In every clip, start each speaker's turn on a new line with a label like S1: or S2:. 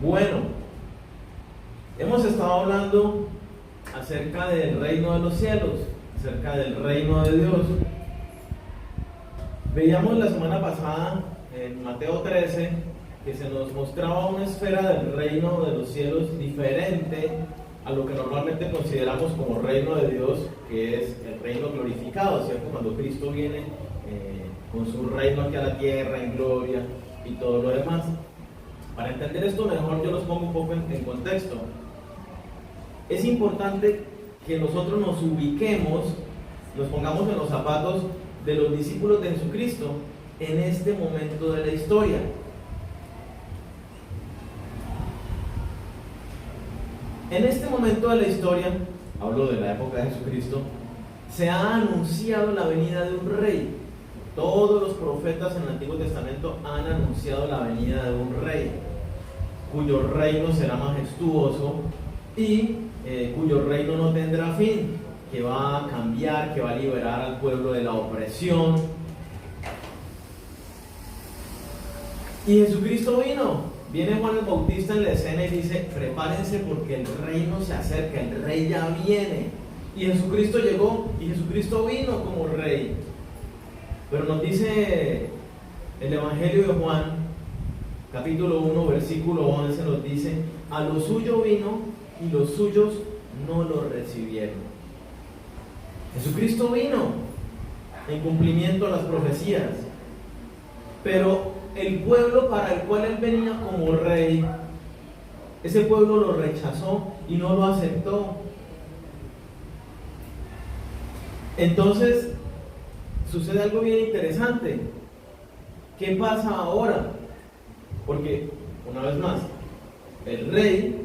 S1: Bueno, hemos estado hablando acerca del reino de los cielos, acerca del reino de Dios. Veíamos la semana pasada en Mateo 13 que se nos mostraba una esfera del reino de los cielos diferente a lo que normalmente consideramos como reino de Dios, que es el reino glorificado, ¿cierto? Cuando Cristo viene con su reino aquí a la tierra en gloria y todo lo demás. Para entender esto mejor, yo los pongo un poco en contexto. Es importante que nosotros nos ubiquemos, nos pongamos en los zapatos de los discípulos de Jesucristo en este momento de la historia. En este momento de la historia, hablo de la época de Jesucristo, se ha anunciado la venida de un rey. Todos los profetas en el Antiguo Testamento han anunciado la venida de un rey, cuyo reino será majestuoso y cuyo reino no tendrá fin, que va a cambiar, que va a liberar al pueblo de la opresión. Y Jesucristo vino. Viene Juan el Bautista en la escena y dice: prepárense porque el reino se acerca, el rey ya viene. Y Jesucristo llegó y Jesucristo vino como rey. Pero nos dice el Evangelio de Juan, capítulo 1, versículo 11, nos dice: a lo suyo vino y los suyos no lo recibieron. Jesucristo vino en cumplimiento a las profecías, pero el pueblo para el cual él venía como rey, ese pueblo lo rechazó y no lo aceptó. Entonces sucede algo bien interesante. ¿Qué pasa ahora? Porque, una vez más, el rey,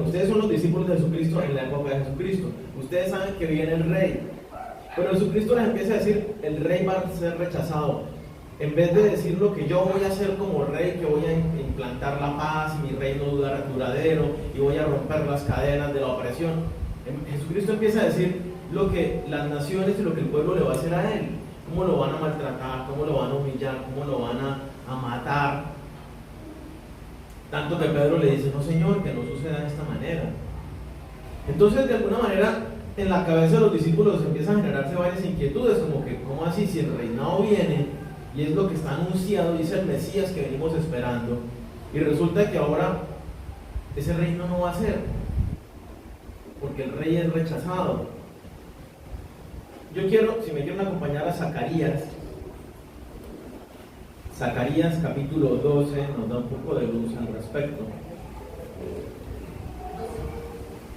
S1: ustedes son los discípulos de Jesucristo en la época de Jesucristo, ustedes saben que viene el rey, pero Jesucristo les empieza a decir: el rey va a ser rechazado. En vez de decir lo que yo voy a hacer como rey, que voy a implantar la paz y mi reino duradero y voy a romper las cadenas de la opresión, Jesucristo empieza a decir lo que las naciones y lo que el pueblo le va a hacer a él, cómo lo van a maltratar, cómo lo van a humillar, cómo lo van a matar. Tanto que Pedro le dice: no, Señor, que no suceda de esta manera. Entonces, de alguna manera, en la cabeza de los discípulos empiezan a generarse varias inquietudes, como que, ¿cómo así? Si el reinado viene y es lo que está anunciado, dice el Mesías que venimos esperando, y resulta que ahora ese reino no va a ser, porque el rey es rechazado. Yo quiero, si me quieren acompañar a Zacarías capítulo 12, nos da un poco de luz al respecto.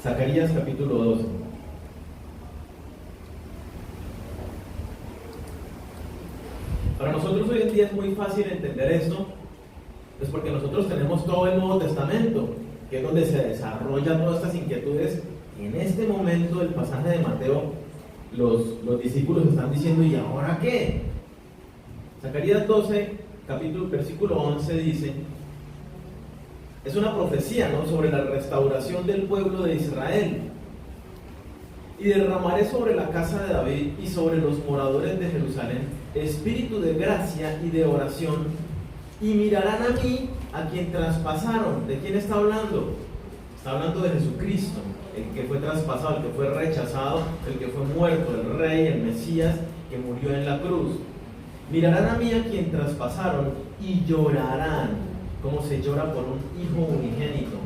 S1: Zacarías capítulo 12. Para nosotros hoy en día es muy fácil entender esto, es porque nosotros tenemos todo el Nuevo Testamento, que es donde se desarrollan todas estas inquietudes. Y en este momento del pasaje de Mateo, los discípulos están diciendo: ¿y ahora qué? Zacarías 12, versículo 11 dice, es una profecía, ¿no?, sobre la restauración del pueblo de Israel. Y derramaré sobre la casa de David y sobre los moradores de Jerusalén espíritu de gracia y de oración, y mirarán a mí, a quien traspasaron. ¿De quién está hablando? Está hablando de Jesucristo, el que fue traspasado, el que fue rechazado, el que fue muerto, el rey, el Mesías, que murió en la cruz. Mirarán a mí, a quien traspasaron, y llorarán, como se llora por un hijo unigénito,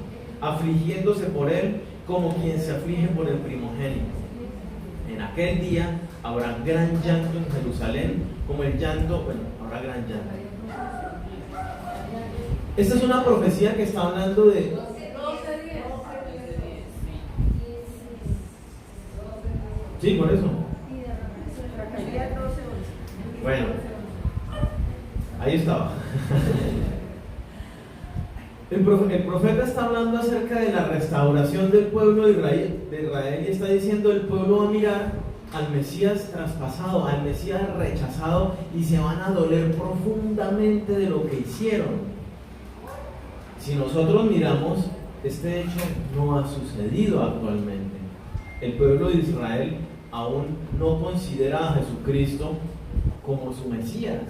S1: afligiéndose por él como quien se aflige por el primogénito. En aquel día habrá gran llanto en Jerusalén, como el llanto, habrá gran llanto. Esta es una profecía que está hablando de... Sí, por eso. Bueno, ahí estaba. El profeta está hablando acerca de la restauración del pueblo de Israel y está diciendo: el pueblo va a mirar al Mesías traspasado, al Mesías rechazado, y se van a doler profundamente de lo que hicieron. Si nosotros miramos, este hecho no ha sucedido actualmente. El pueblo de Israel aún no considera a Jesucristo como su Mesías.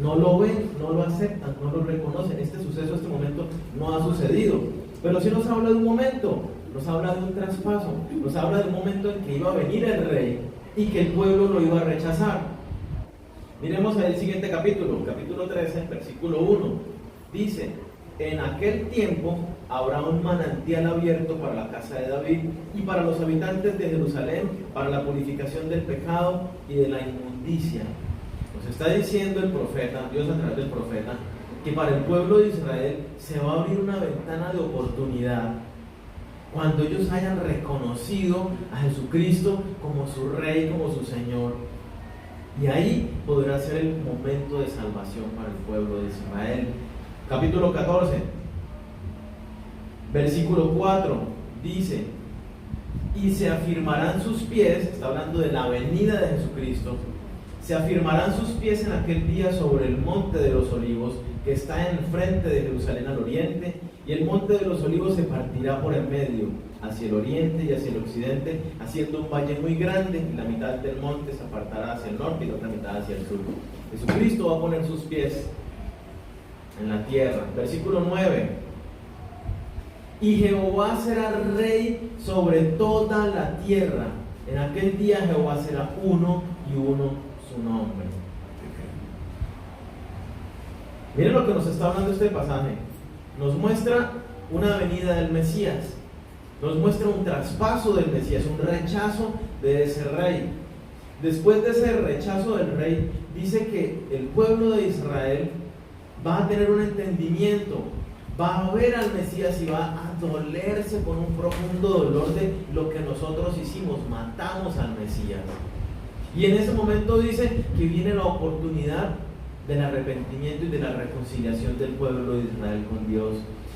S1: no lo ven, no lo aceptan, no lo reconocen. Este suceso, este momento no ha sucedido. Pero sí nos habla de un momento, nos habla de un traspaso, nos habla de un momento en que iba a venir el rey y que el pueblo lo iba a rechazar. Miremos el siguiente capítulo, capítulo 13, versículo 1. Dice: en aquel tiempo habrá un manantial abierto para la casa de David y para los habitantes de Jerusalén, para la purificación del pecado y de la inmundicia. Nos está diciendo el profeta, Dios a través del profeta, que para el pueblo de Israel se va a abrir una ventana de oportunidad cuando ellos hayan reconocido a Jesucristo como su Rey, como su Señor. Y ahí podrá ser el momento de salvación para el pueblo de Israel. Capítulo 14, versículo 4, dice: y se afirmarán sus pies, está hablando de la venida de Jesucristo, se afirmarán sus pies en aquel día sobre el monte de los olivos, que está enfrente de Jerusalén al oriente, y el monte de los olivos se partirá por en medio, hacia el oriente y hacia el occidente, haciendo un valle muy grande, y la mitad del monte se apartará hacia el norte y la otra mitad hacia el sur. Jesucristo va a poner sus pies en la tierra. Versículo 9: y Jehová será rey sobre toda la tierra. En aquel día Jehová será uno y uno su nombre. Miren lo que nos está hablando este pasaje. Nos muestra una venida del Mesías, nos muestra un traspaso del Mesías, un rechazo de ese rey. Después de ese rechazo del rey, dice que el pueblo de Israel va a tener un entendimiento, va a ver al Mesías y va a dolerse con un profundo dolor de lo que nosotros hicimos, matamos al Mesías. Y en ese momento dice que viene la oportunidad del arrepentimiento y de la reconciliación del pueblo de Israel con Dios.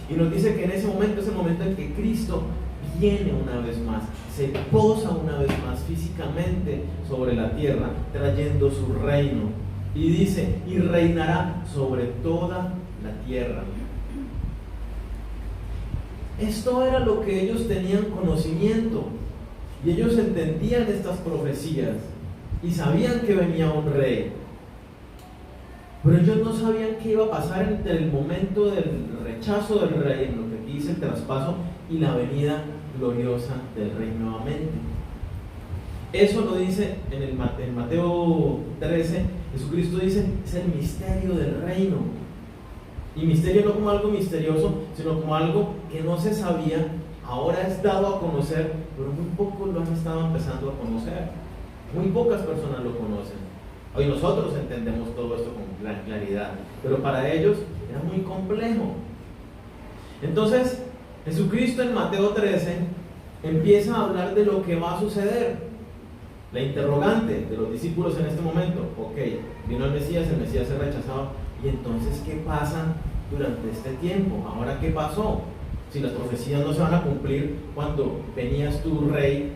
S1: Y nos dice que en ese momento es el momento en que Cristo viene una vez más, se posa una vez más físicamente sobre la tierra, trayendo su reino. Y dice: y reinará sobre toda la tierra. Esto era lo que ellos tenían conocimiento, y ellos entendían estas profecías y sabían que venía un rey. Pero ellos no sabían qué iba a pasar entre el momento del rechazo del rey, en lo que aquí dice el traspaso, y la venida gloriosa del rey nuevamente. Eso lo dice en Mateo 13. Jesucristo dice: es el misterio del reino. Y misterio no como algo misterioso, sino como algo que no se sabía, ahora es dado a conocer, pero muy pocos lo han estado empezando a conocer. Muy pocas personas lo conocen. Hoy nosotros entendemos todo esto con gran claridad, pero para ellos era muy complejo. Entonces, Jesucristo en Mateo 13 empieza a hablar de lo que va a suceder. La interrogante de los discípulos en este momento: ok, vino el Mesías es rechazado, y entonces ¿qué pasa durante este tiempo? ¿Ahora qué pasó? Si las profecías no se van a cumplir cuando venías tú rey.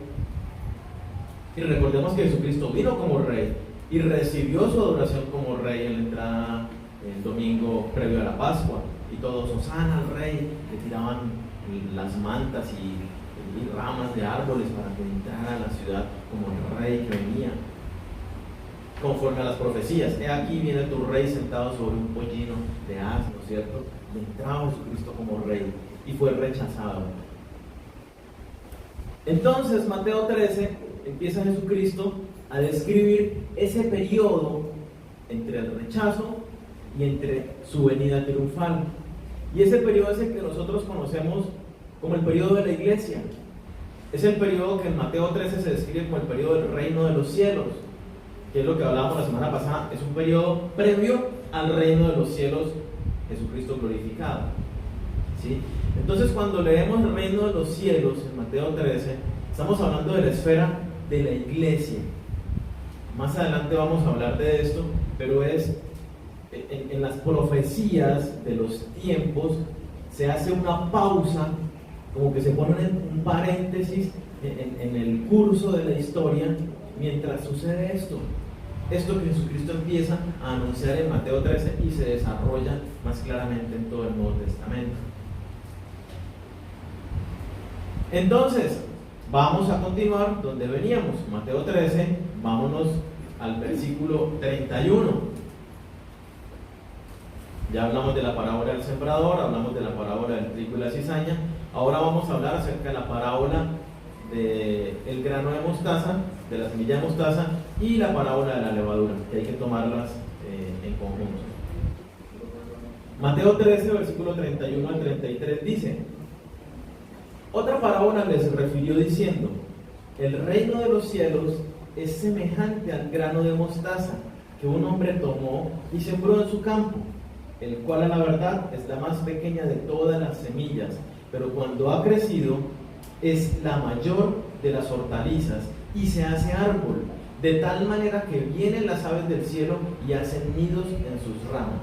S1: Y recordemos que Jesucristo vino como rey y recibió su adoración como rey en la entrada el domingo previo a la Pascua, y todos: hosana al rey, le tiraban las mantas y ramas de árboles para que entrara a la ciudad como el rey que venía conforme a las profecías. He aquí viene tu rey sentado sobre un pollino de asno, ¿cierto? Y entraba Jesucristo como rey y fue rechazado. Entonces Mateo 13 empieza Jesucristo a describir ese periodo entre el rechazo y entre su venida triunfal. Y ese periodo es el que nosotros conocemos como el periodo de la iglesia. Es el periodo que en Mateo 13 se describe como el periodo del reino de los cielos, que es lo que hablábamos la semana pasada. Es un periodo previo al reino de los cielos, Jesucristo glorificado, ¿sí? Entonces, cuando leemos el reino de los cielos en Mateo 13, estamos hablando de la esfera de la iglesia. Más adelante vamos a hablar de esto, pero es en las profecías de los tiempos se hace una pausa, como que se pone un paréntesis en el curso de la historia mientras sucede esto que Jesucristo empieza a anunciar en Mateo 13 y se desarrolla más claramente en todo el Nuevo Testamento. Entonces, vamos a continuar donde veníamos, Mateo 13, vámonos al versículo 31. Ya hablamos de la parábola del sembrador, hablamos de la parábola del trigo y la cizaña. Ahora vamos a hablar acerca de la parábola del grano de mostaza, de la semilla de mostaza, y la parábola de la levadura, que hay que tomarlas en conjunto. Mateo 13, versículo 31 al 33 dice: otra parábola les refirió diciendo: el reino de los cielos es semejante al grano de mostaza que un hombre tomó y sembró en su campo, el cual a la verdad es la más pequeña de todas las semillas, pero cuando ha crecido es la mayor de las hortalizas y se hace árbol, de tal manera que vienen las aves del cielo y hacen nidos en sus ramas.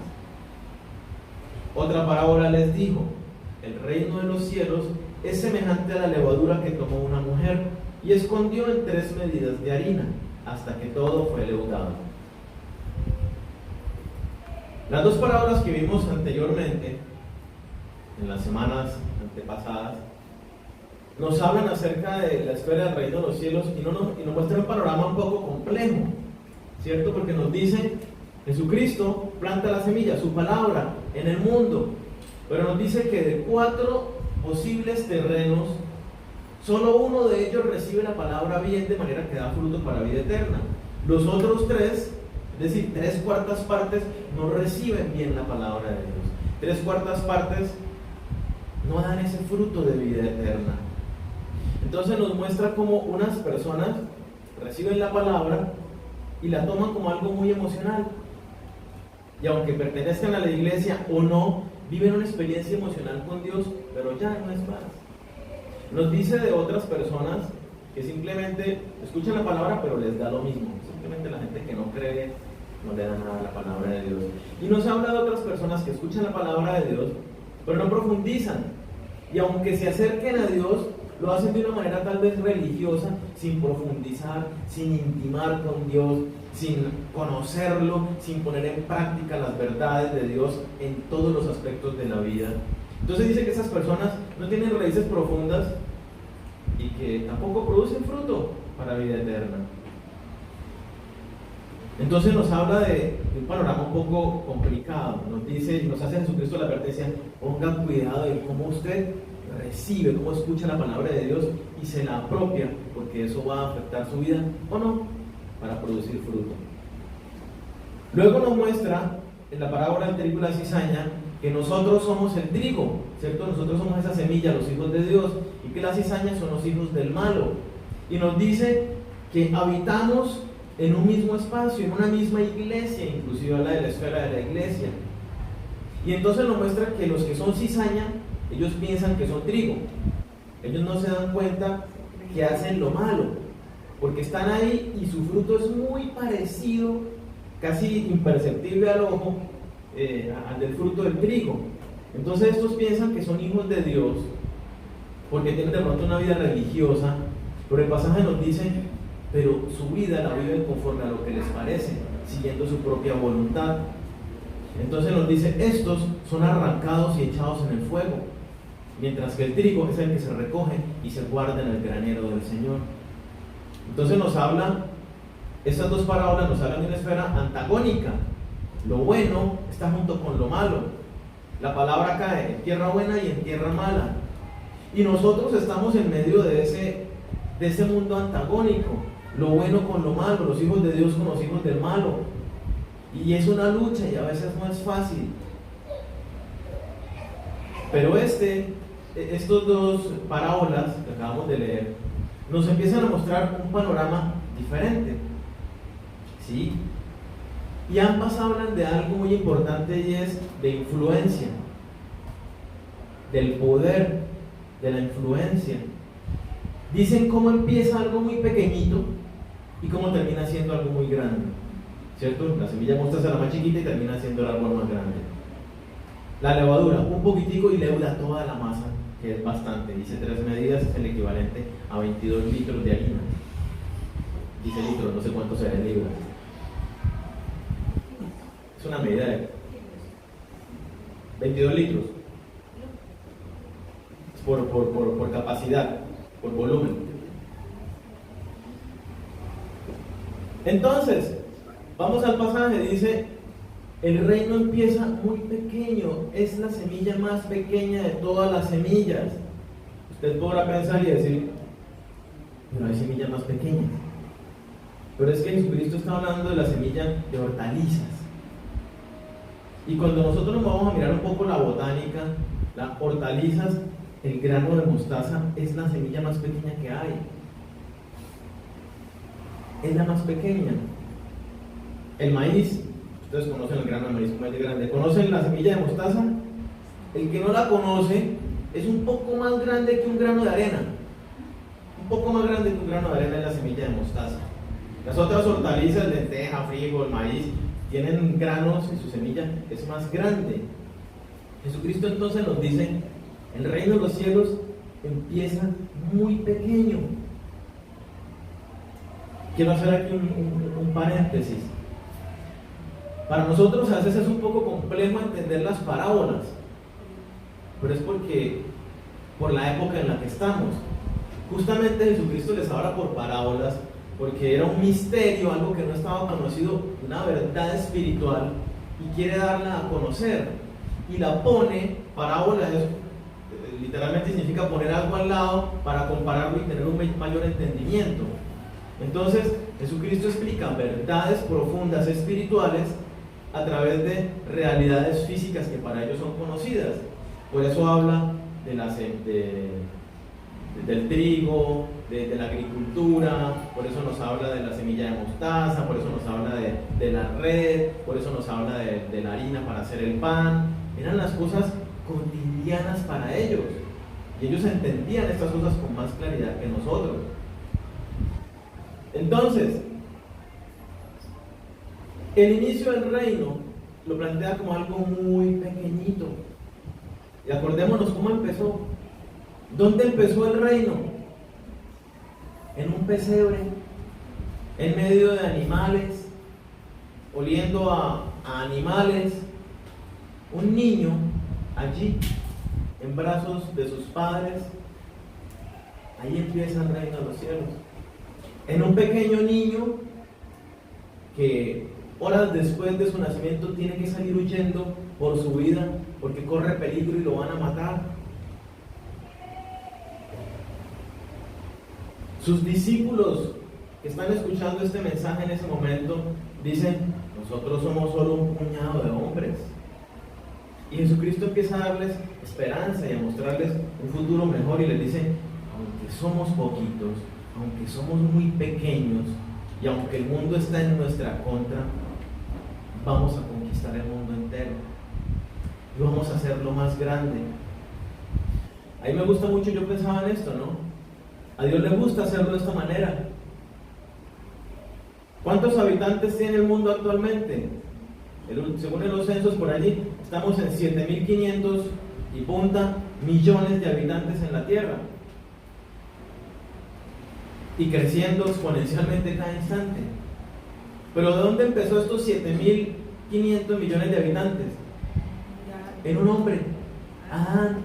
S1: Otra parábola les dijo: el reino de los cielos es semejante a la levadura que tomó una mujer y escondió en 3 medidas de harina hasta que todo fue leudado. Las dos parábolas que vimos anteriormente, en las semanas antepasadas, nos hablan acerca de la esfera del reino de los cielos y nos muestran un panorama un poco complejo, ¿cierto? Porque nos dice: Jesucristo planta la semilla, su palabra, en el mundo, pero nos dice que de 4 posibles terrenos, solo uno de ellos recibe la palabra bien, de manera que da fruto para vida eterna. Los otros 3, es decir, 3/4 partes, no reciben bien la palabra de Dios. 3/4 partes no dan ese fruto de vida eterna. Entonces nos muestra cómo unas personas reciben la palabra y la toman como algo muy emocional, y aunque pertenezcan a la iglesia o no, viven una experiencia emocional con Dios, pero ya no es más. Nos dice de otras personas que simplemente escuchan la palabra, pero les da lo mismo. Simplemente la gente que no cree no le da nada a la palabra de Dios. Y nos habla de otras personas que escuchan la palabra de Dios, pero no profundizan. Y aunque se acerquen a Dios, lo hacen de una manera tal vez religiosa, sin profundizar, sin intimar con Dios, sin conocerlo, sin poner en práctica las verdades de Dios en todos los aspectos de la vida. Entonces dice que esas personas no tienen raíces profundas y que tampoco producen fruto para vida eterna. Entonces nos habla de un panorama un poco complicado. Nos dice, nos hace Jesucristo la advertencia: pongan cuidado en cómo usted recibe, cómo escucha la palabra de Dios y se la apropia, porque eso va a afectar su vida o no, para producir fruto. Luego nos muestra en la parábola del trigo y la cizaña que nosotros somos el trigo, ¿cierto? Nosotros somos esa semilla, los hijos de Dios, y que las cizañas son los hijos del malo. Y nos dice que habitamos en un mismo espacio, en una misma iglesia, inclusive habla de la esfera de la iglesia. Y entonces nos muestra que los que son cizaña, ellos piensan que son trigo. Ellos no se dan cuenta que hacen lo malo, porque están ahí y su fruto es muy parecido, casi imperceptible al ojo, al del fruto del trigo. Entonces estos piensan que son hijos de Dios, porque tienen de pronto una vida religiosa, pero el pasaje nos dice: pero su vida la viven conforme a lo que les parece, siguiendo su propia voluntad. Entonces nos dice: estos son arrancados y echados en el fuego, mientras que el trigo es el que se recoge y se guarda en el granero del Señor. Entonces nos habla, estas dos parábolas nos hablan de una esfera antagónica. Lo bueno está junto con lo malo. La palabra cae en tierra buena y en tierra mala. Y nosotros estamos en medio de ese mundo antagónico. Lo bueno con lo malo, los hijos de Dios con los hijos del malo. Y es una lucha y a veces no es fácil. Pero estos dos parábolas que acabamos de leer nos empiezan a mostrar un panorama diferente, ¿sí? Y ambas hablan de algo muy importante, y es de influencia, del poder de la influencia. Dicen cómo empieza algo muy pequeñito y cómo termina siendo algo muy grande, ¿cierto? La semilla mostaza es la más chiquita y termina siendo el árbol más grande. La levadura, un poquitico y leuda toda la masa, que es bastante. Dice 3 medidas, es el equivalente a 22 litros de harina. Dice litros, no sé cuánto será en libras. Es una medida de 22 litros por capacidad, por volumen. Entonces, vamos al pasaje. Dice El reino empieza muy pequeño, es la semilla más pequeña de todas las semillas. Usted podrá pensar y decir, pero hay semillas más pequeñas. Pero es que Jesucristo está hablando de la semilla de hortalizas. Y cuando nosotros nos vamos a mirar un poco la botánica, las hortalizas, el grano de mostaza es la semilla más pequeña que hay. Es la más pequeña. El maíz, ustedes conocen el grano de maíz como es de grande. ¿Conocen la semilla de mostaza? El que no la conoce es un poco más grande que un grano de arena. Un poco más grande que un grano de arena es la semilla de mostaza. Las otras hortalizas, lenteja, frijol, maíz, tienen granos y su semilla es más grande. Jesucristo entonces nos dice, el reino de los cielos empieza muy pequeño. Quiero hacer aquí un paréntesis. Para nosotros a veces es un poco complejo entender las parábolas, pero es porque por la época en la que estamos. Justamente Jesucristo les habla por parábolas porque era un misterio, algo que no estaba conocido, una verdad espiritual, y quiere darla a conocer. Y la pone, parábola literalmente significa poner algo al lado para compararlo y tener un mayor entendimiento. Entonces, Jesucristo explica verdades profundas espirituales a través de realidades físicas que para ellos son conocidas. Por eso habla del trigo, de la agricultura, por eso nos habla de la semilla de mostaza, por eso nos habla de la red, por eso nos habla de la harina para hacer el pan. Eran las cosas cotidianas para ellos, y ellos entendían estas cosas con más claridad que nosotros. Entonces, el inicio del reino lo plantea como algo muy pequeñito. Y acordémonos cómo empezó. ¿Dónde empezó el reino? En un pesebre, en medio de animales, oliendo a animales. Un niño allí, en brazos de sus padres. Ahí empieza el reino de los cielos. En un pequeño niño que horas después de su nacimiento tiene que salir huyendo por su vida porque corre peligro y lo van a matar. Sus discípulos que están escuchando este mensaje en ese momento dicen, nosotros somos solo un puñado de hombres. Y Jesucristo empieza a darles esperanza y a mostrarles un futuro mejor, y les dice, aunque somos poquitos, aunque somos muy pequeños, y aunque el mundo está en nuestra contra, vamos a conquistar el mundo entero y vamos a hacerlo más grande. A mí me gusta mucho, yo pensaba en esto, ¿no? A Dios le gusta hacerlo de esta manera. ¿Cuántos habitantes tiene el mundo actualmente? Según los censos por allí, estamos en 7.500 y punta millones de habitantes en la Tierra, y creciendo exponencialmente cada instante. Pero ¿de dónde empezó estos 7.500 millones de habitantes? En un hombre, Adán.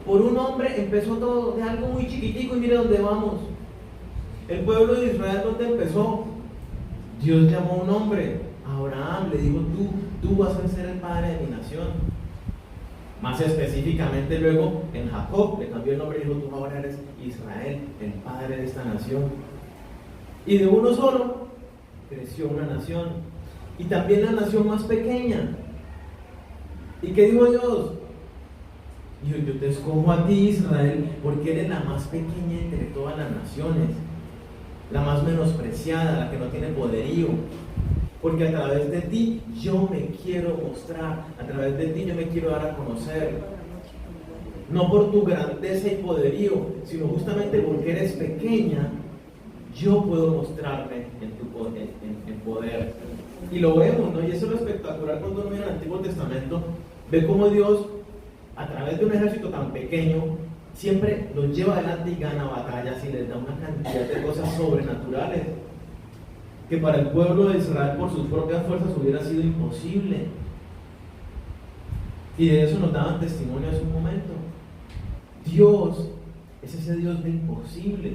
S1: Por un hombre empezó todo, de algo muy chiquitico, y mire dónde vamos. El pueblo de Israel, ¿dónde empezó? Dios llamó a un hombre, a Abraham, le dijo, tú vas a ser el padre de mi nación. Más específicamente luego en Jacob le cambió el nombre y dijo, tú ahora eres Israel, el padre de esta nación. Y de uno solo creció una nación, y también la nación más pequeña. ¿Y qué dijo Dios? Yo te escojo a ti, Israel, porque eres la más pequeña entre todas las naciones, la más menospreciada, la que no tiene poderío. Porque a través de ti yo me quiero mostrar, a través de ti yo me quiero dar a conocer. No por tu grandeza y poderío, sino justamente porque eres pequeña, yo puedo mostrarme en tu poder. Y lo vemos, ¿no? Y eso es lo espectacular cuando uno mira el Antiguo Testamento, ve cómo Dios, a través de un ejército tan pequeño, siempre los lleva adelante y gana batallas y les da una cantidad de cosas sobrenaturales que para el pueblo de Israel por sus propias fuerzas hubiera sido imposible. Y de eso nos daban testimonio hace un momento. Dios es ese Dios de imposibles.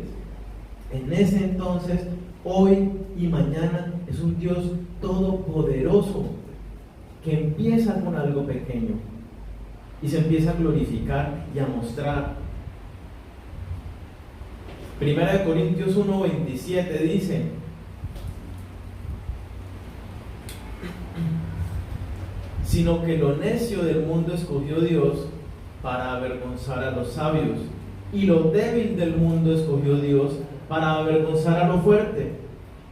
S1: En ese entonces, hoy y mañana es un Dios todopoderoso. que empieza con algo pequeño y se empieza a glorificar y a mostrar. Primera de Corintios 1:27 dice: sino que lo necio del mundo escogió Dios para avergonzar a los sabios, y lo débil del mundo escogió Dios para avergonzar a lo fuerte,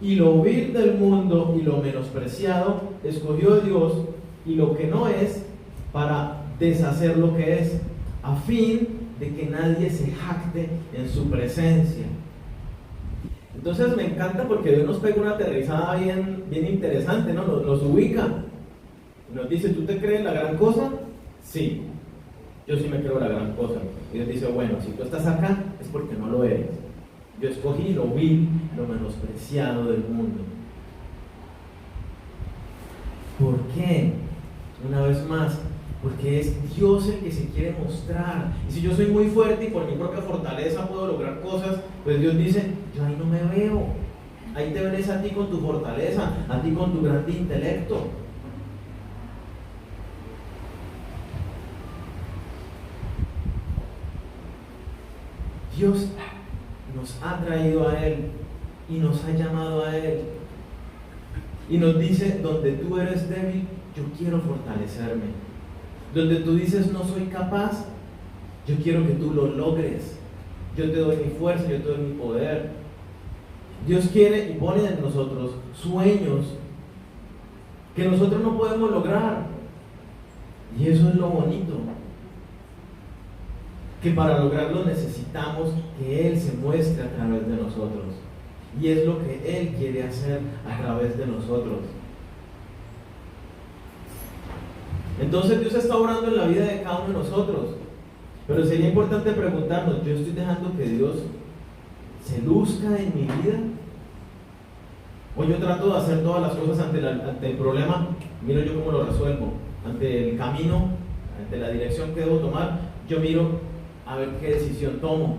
S1: y lo vil del mundo y lo menospreciado escogió Dios, y lo que no es, para deshacer lo que es, a fin de que nadie se jacte en su presencia. Entonces me encanta porque Dios nos pega una aterrizada bien interesante, ¿no? Nos ubica. Nos dice: ¿tú te crees la gran cosa? Sí, yo sí me creo la gran cosa. Y Dios dice: bueno, si tú estás acá es porque no lo eres. Yo escogí lo vil, lo menospreciado del mundo. ¿Por qué? Una vez más, porque es Dios el que se quiere mostrar. Y si yo soy muy fuerte y por mi propia fortaleza puedo lograr cosas, pues Dios dice: yo ahí no me veo. Ahí te ves a ti con tu fortaleza, a ti con tu grande intelecto. Dios nos ha traído a Él y nos ha llamado a Él y nos dice: donde tú eres débil, yo quiero fortalecerme. Donde tú dices no soy capaz, yo quiero que tú lo logres. Yo te doy mi fuerza, yo te doy mi poder. Dios quiere y pone en nosotros sueños que nosotros no podemos lograr, y eso es lo bonito, que para lograrlo necesitamos que Él se muestre a través de nosotros, y es lo que Él quiere hacer a través de nosotros. Entonces Dios está obrando en la vida de cada uno de nosotros, pero sería importante preguntarnos: ¿yo estoy dejando que Dios se luzca en mi vida? ¿O yo trato de hacer todas las cosas ante el problema? Miro yo cómo lo resuelvo, ante el camino, ante la dirección que debo tomar, yo miro a ver qué decisión tomo.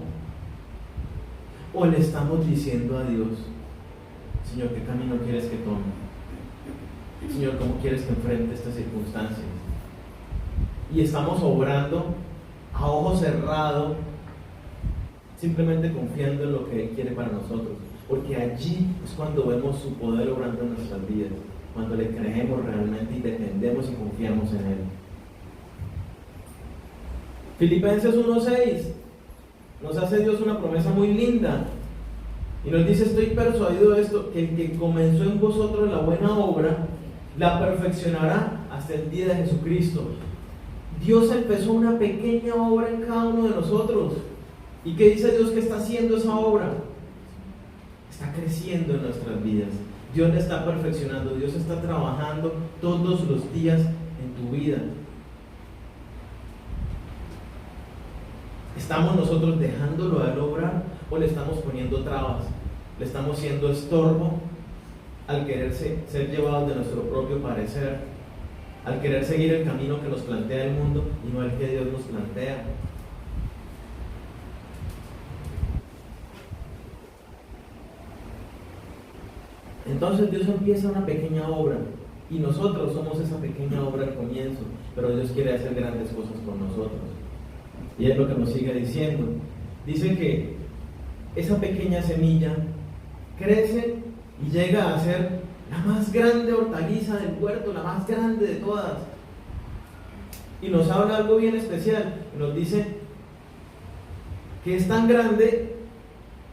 S1: O le estamos diciendo a Dios: Señor, ¿qué camino quieres que tome? Señor, ¿cómo quieres que enfrente estas circunstancias? Y estamos obrando a ojo cerrado, simplemente confiando en lo que Él quiere para nosotros, porque allí es cuando vemos su poder obrando en nuestras vidas, cuando le creemos realmente y dependemos y confiamos en Él. Filipenses 1:6 nos hace Dios una promesa muy linda y nos dice: estoy persuadido de esto, que el que comenzó en vosotros la buena obra la perfeccionará hasta el día de Jesucristo. Dios empezó una pequeña obra en cada uno de nosotros. ¿Y qué dice Dios que está haciendo esa obra? Está creciendo en nuestras vidas. Dios la está perfeccionando. Dios está trabajando todos los días en tu vida. ¿Estamos nosotros dejándolo a Él obrar o le estamos poniendo trabas? ¿Le estamos siendo estorbo al querer ser llevados de nuestro propio parecer? Al querer seguir el camino que nos plantea el mundo y no el que Dios nos plantea. Entonces Dios empieza una pequeña obra y nosotros somos esa pequeña obra al comienzo, pero Dios quiere hacer grandes cosas con nosotros. Y es lo que nos sigue diciendo. Dice que esa pequeña semilla crece y llega a ser la más grande hortaliza del huerto, la más grande de todas. Y nos habla algo bien especial. Nos dice que es tan grande.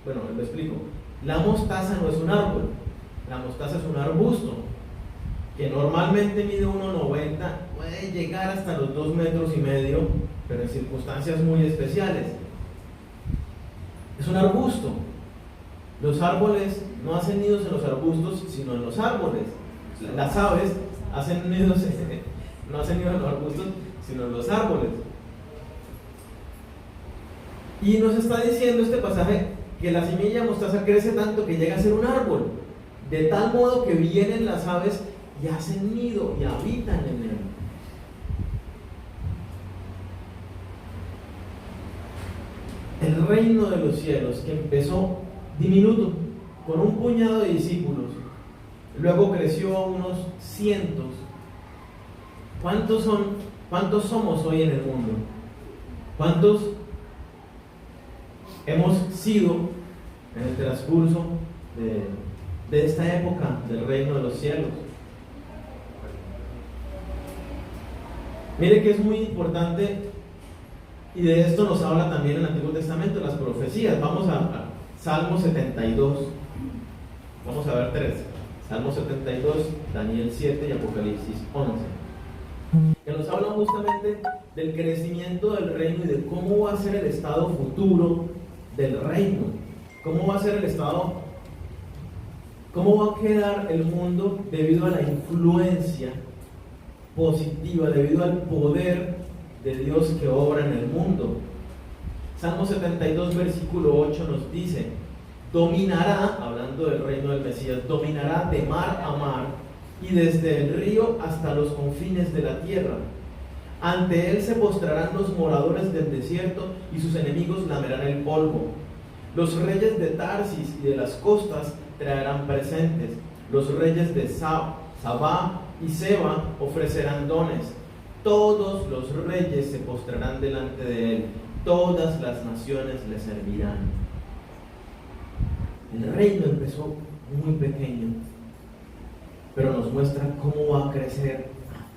S1: Bueno, lo explico. La mostaza no es un árbol. La mostaza es un arbusto que normalmente mide 1,90, puede llegar hasta los 2,5 metros, pero en circunstancias muy especiales. Es un arbusto. Los árboles no hacen nidos en los arbustos, sino en los árboles. Las aves hacen nidos, no hacen nidos en los arbustos, sino en los árboles. Y nos está diciendo este pasaje que la semilla de mostaza crece tanto que llega a ser un árbol, de tal modo que vienen las aves y hacen nido y habitan en él. El reino de los cielos, que empezó diminuto, con un puñado de discípulos, luego creció a unos cientos, ¿Cuántos somos hoy en el mundo? ¿Cuántos hemos sido en el transcurso de esta época del reino de los cielos? Mire que es muy importante, y de esto nos habla también el Antiguo Testamento, las profecías. Vamos a Salmo 72. Vamos a ver tres: Salmo 72, Daniel 7 y Apocalipsis 11, que nos hablan justamente del crecimiento del reino y de cómo va a ser el estado futuro del reino, cómo va a ser el estado, cómo va a quedar el mundo debido a la influencia positiva, debido al poder de Dios que obra en el mundo. Salmo 72, versículo 8 nos dice: dominará, hablando del reino del Mesías, dominará de mar a mar y desde el río hasta los confines de la tierra. Ante él se postrarán los moradores del desierto y sus enemigos lamerán el polvo. Los reyes de Tarsis y de las costas traerán presentes. Los reyes de Sabá y Seba ofrecerán dones. Todos los reyes se postrarán delante de él. Todas las naciones le servirán. El reino empezó muy pequeño, pero nos muestra cómo va a crecer,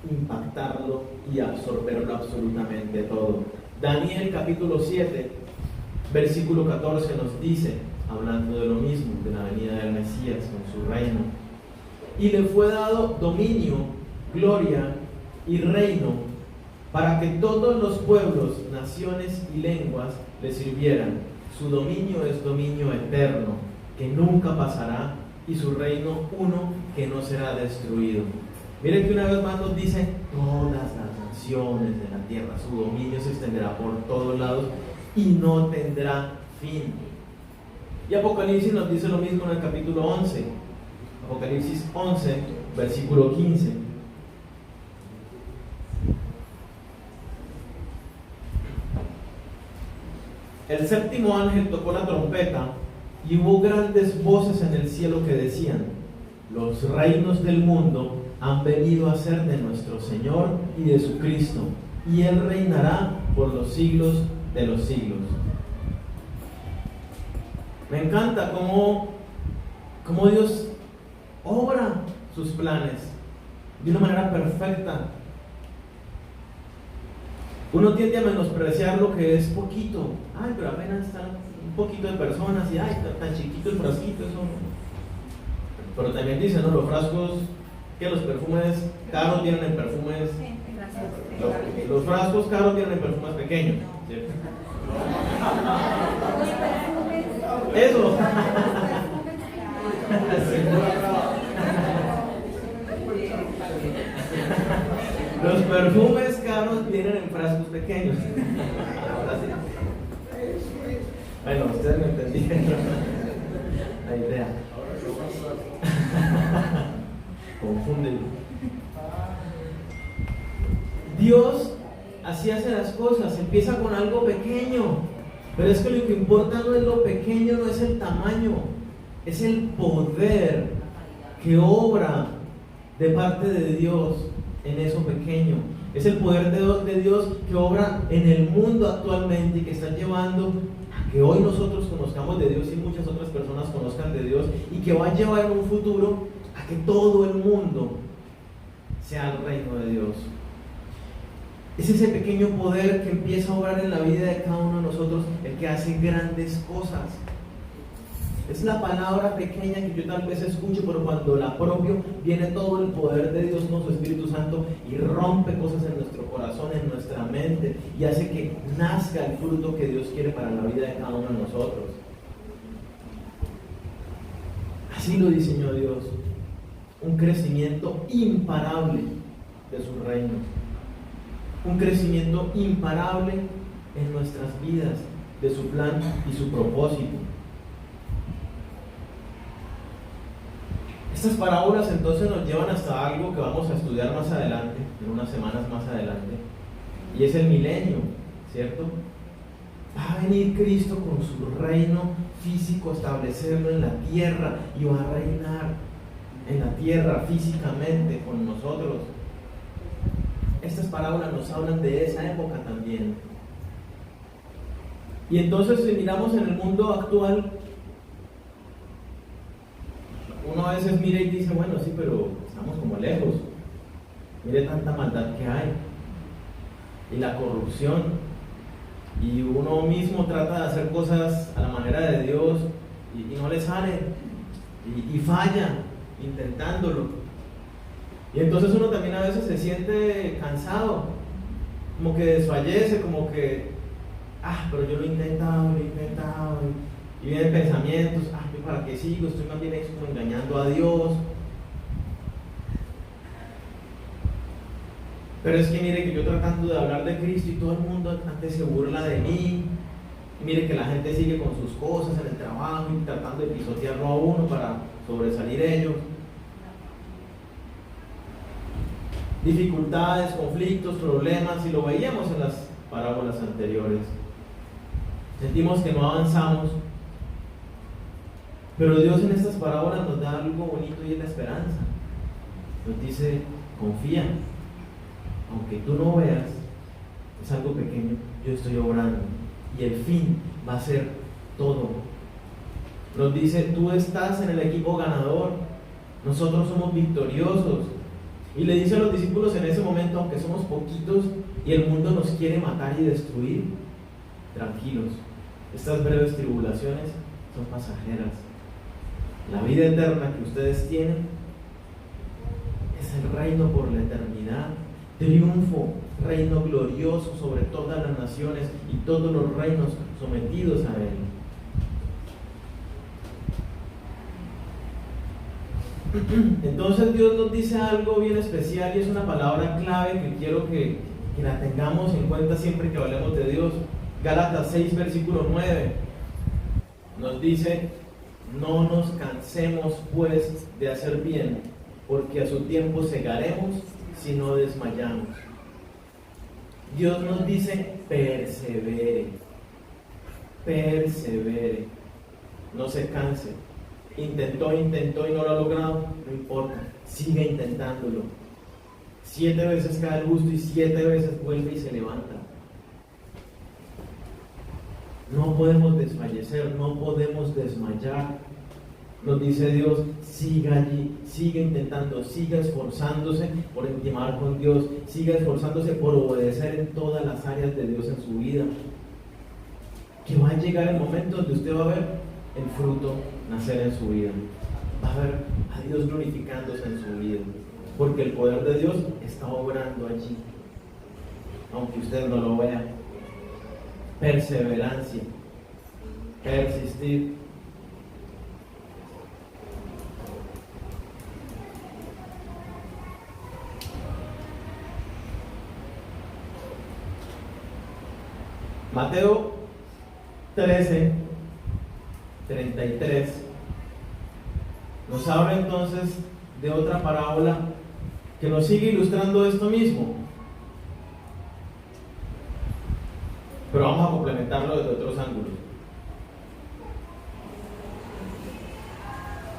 S1: impactarlo y absorberlo absolutamente todo. Daniel capítulo 7, versículo 14 nos dice, hablando de lo mismo, de la venida del Mesías con su reino: y le fue dado dominio, gloria y reino, para que todos los pueblos, naciones y lenguas le sirvieran. Su dominio es dominio eterno, que nunca pasará, y su reino uno que no será destruido. Miren que una vez más nos dice: todas las naciones de la tierra, su dominio se extenderá por todos lados y no tendrá fin. Y Apocalipsis nos dice lo mismo en el capítulo 11, Apocalipsis 11, versículo 15. El séptimo ángel tocó la trompeta y hubo grandes voces en el cielo que decían: los reinos del mundo han venido a ser de nuestro Señor y de su Cristo, y Él reinará por los siglos de los siglos. Me encanta cómo Dios obra sus planes de una manera perfecta. Uno tiende a menospreciar lo que es poquito. Ay, pero apenas están un poquito de personas y ay, tan chiquito el frasquito, eso. Pero también dicen, ¿no? Los frascos, que los perfumes caros vienen en perfumes. Los frascos caros vienen en perfumes pequeños, ¿cierto? Eso. Los perfumes caros vienen en frascos pequeños. Bueno, ustedes me entendieron la idea. Confunden. Dios así hace las cosas. Empieza con algo pequeño, pero es que lo que importa no es lo pequeño, no es el tamaño, es el poder que obra de parte de Dios en eso pequeño. Es el poder de Dios que obra en el mundo actualmente y que está llevando a que hoy nosotros conozcamos de Dios y muchas otras personas conozcan de Dios, y que va a llevar en un futuro a que todo el mundo sea el reino de Dios. Es ese pequeño poder que empieza a obrar en la vida de cada uno de nosotros el que hace grandes cosas. Es la palabra pequeña que yo tal vez escucho, pero cuando la apropio viene todo el poder de Dios con su Espíritu Santo y rompe cosas en nuestro corazón, en nuestra mente, y hace que nazca el fruto que Dios quiere para la vida de cada uno de nosotros. Así lo diseñó Dios, un crecimiento imparable de su reino, un crecimiento imparable en nuestras vidas, de su plan y su propósito. Estas parábolas entonces nos llevan hasta algo que vamos a estudiar más adelante, en unas semanas más adelante, y es el milenio, ¿cierto? Va a venir Cristo con su reino físico, a establecerlo en la tierra, y va a reinar en la tierra físicamente con nosotros. estas parábolas nos hablan de esa época también. Y entonces si miramos en el mundo actual, uno a veces mira y dice, bueno, sí, pero estamos como lejos. Mire tanta maldad que hay. Y la corrupción. Y uno mismo trata de hacer cosas a la manera de Dios y no le sale. Y falla intentándolo. Y entonces uno también a veces se siente cansado. Como que desfallece, como que, pero yo lo he intentado. Y vienen pensamientos, ¿yo para qué sigo? Estoy más bien como engañando a Dios. Pero es que mire que yo tratando de hablar de Cristo y todo el mundo antes se burla de mí. Y mire que la gente sigue con sus cosas en el trabajo y tratando de pisotearlo a uno para sobresalir ellos. Dificultades, conflictos, problemas, y lo veíamos en las parábolas anteriores. Sentimos que no avanzamos. Pero Dios en estas parábolas nos da algo bonito y es la esperanza. Nos dice, confía, aunque tú no veas, es algo pequeño, yo estoy obrando y el fin va a ser todo. Nos dice, tú estás en el equipo ganador, nosotros somos victoriosos. Y le dice a los discípulos en ese momento, aunque somos poquitos y el mundo nos quiere matar y destruir, tranquilos, estas breves tribulaciones son pasajeras. La vida eterna que ustedes tienen es el reino por la eternidad, triunfo, reino glorioso sobre todas las naciones y todos los reinos sometidos a él. Entonces Dios nos dice algo bien especial y es una palabra clave que quiero que la tengamos en cuenta siempre que hablemos de Dios. Gálatas 6, versículo 9 nos dice: no nos cansemos pues de hacer bien, porque a su tiempo segaremos si no desmayamos. Dios nos dice: persevere, no se canse. Intentó y no lo ha logrado, no importa, siga intentándolo. 7 veces cae el justo y 7 veces vuelve y se levanta. No podemos desfallecer, no podemos desmayar. Nos dice Dios: siga allí, siga intentando, siga esforzándose por intimar con Dios, siga esforzándose por obedecer en todas las áreas de Dios en su vida. Que va a llegar el momento donde usted va a ver el fruto nacer en su vida, va a ver a Dios glorificándose en su vida, porque el poder de Dios está obrando allí, aunque usted no lo vea. Perseverancia, persistir. Mateo 13, 33 nos habla entonces de otra parábola que nos sigue ilustrando esto mismo, pero vamos a complementarlo desde otros ángulos.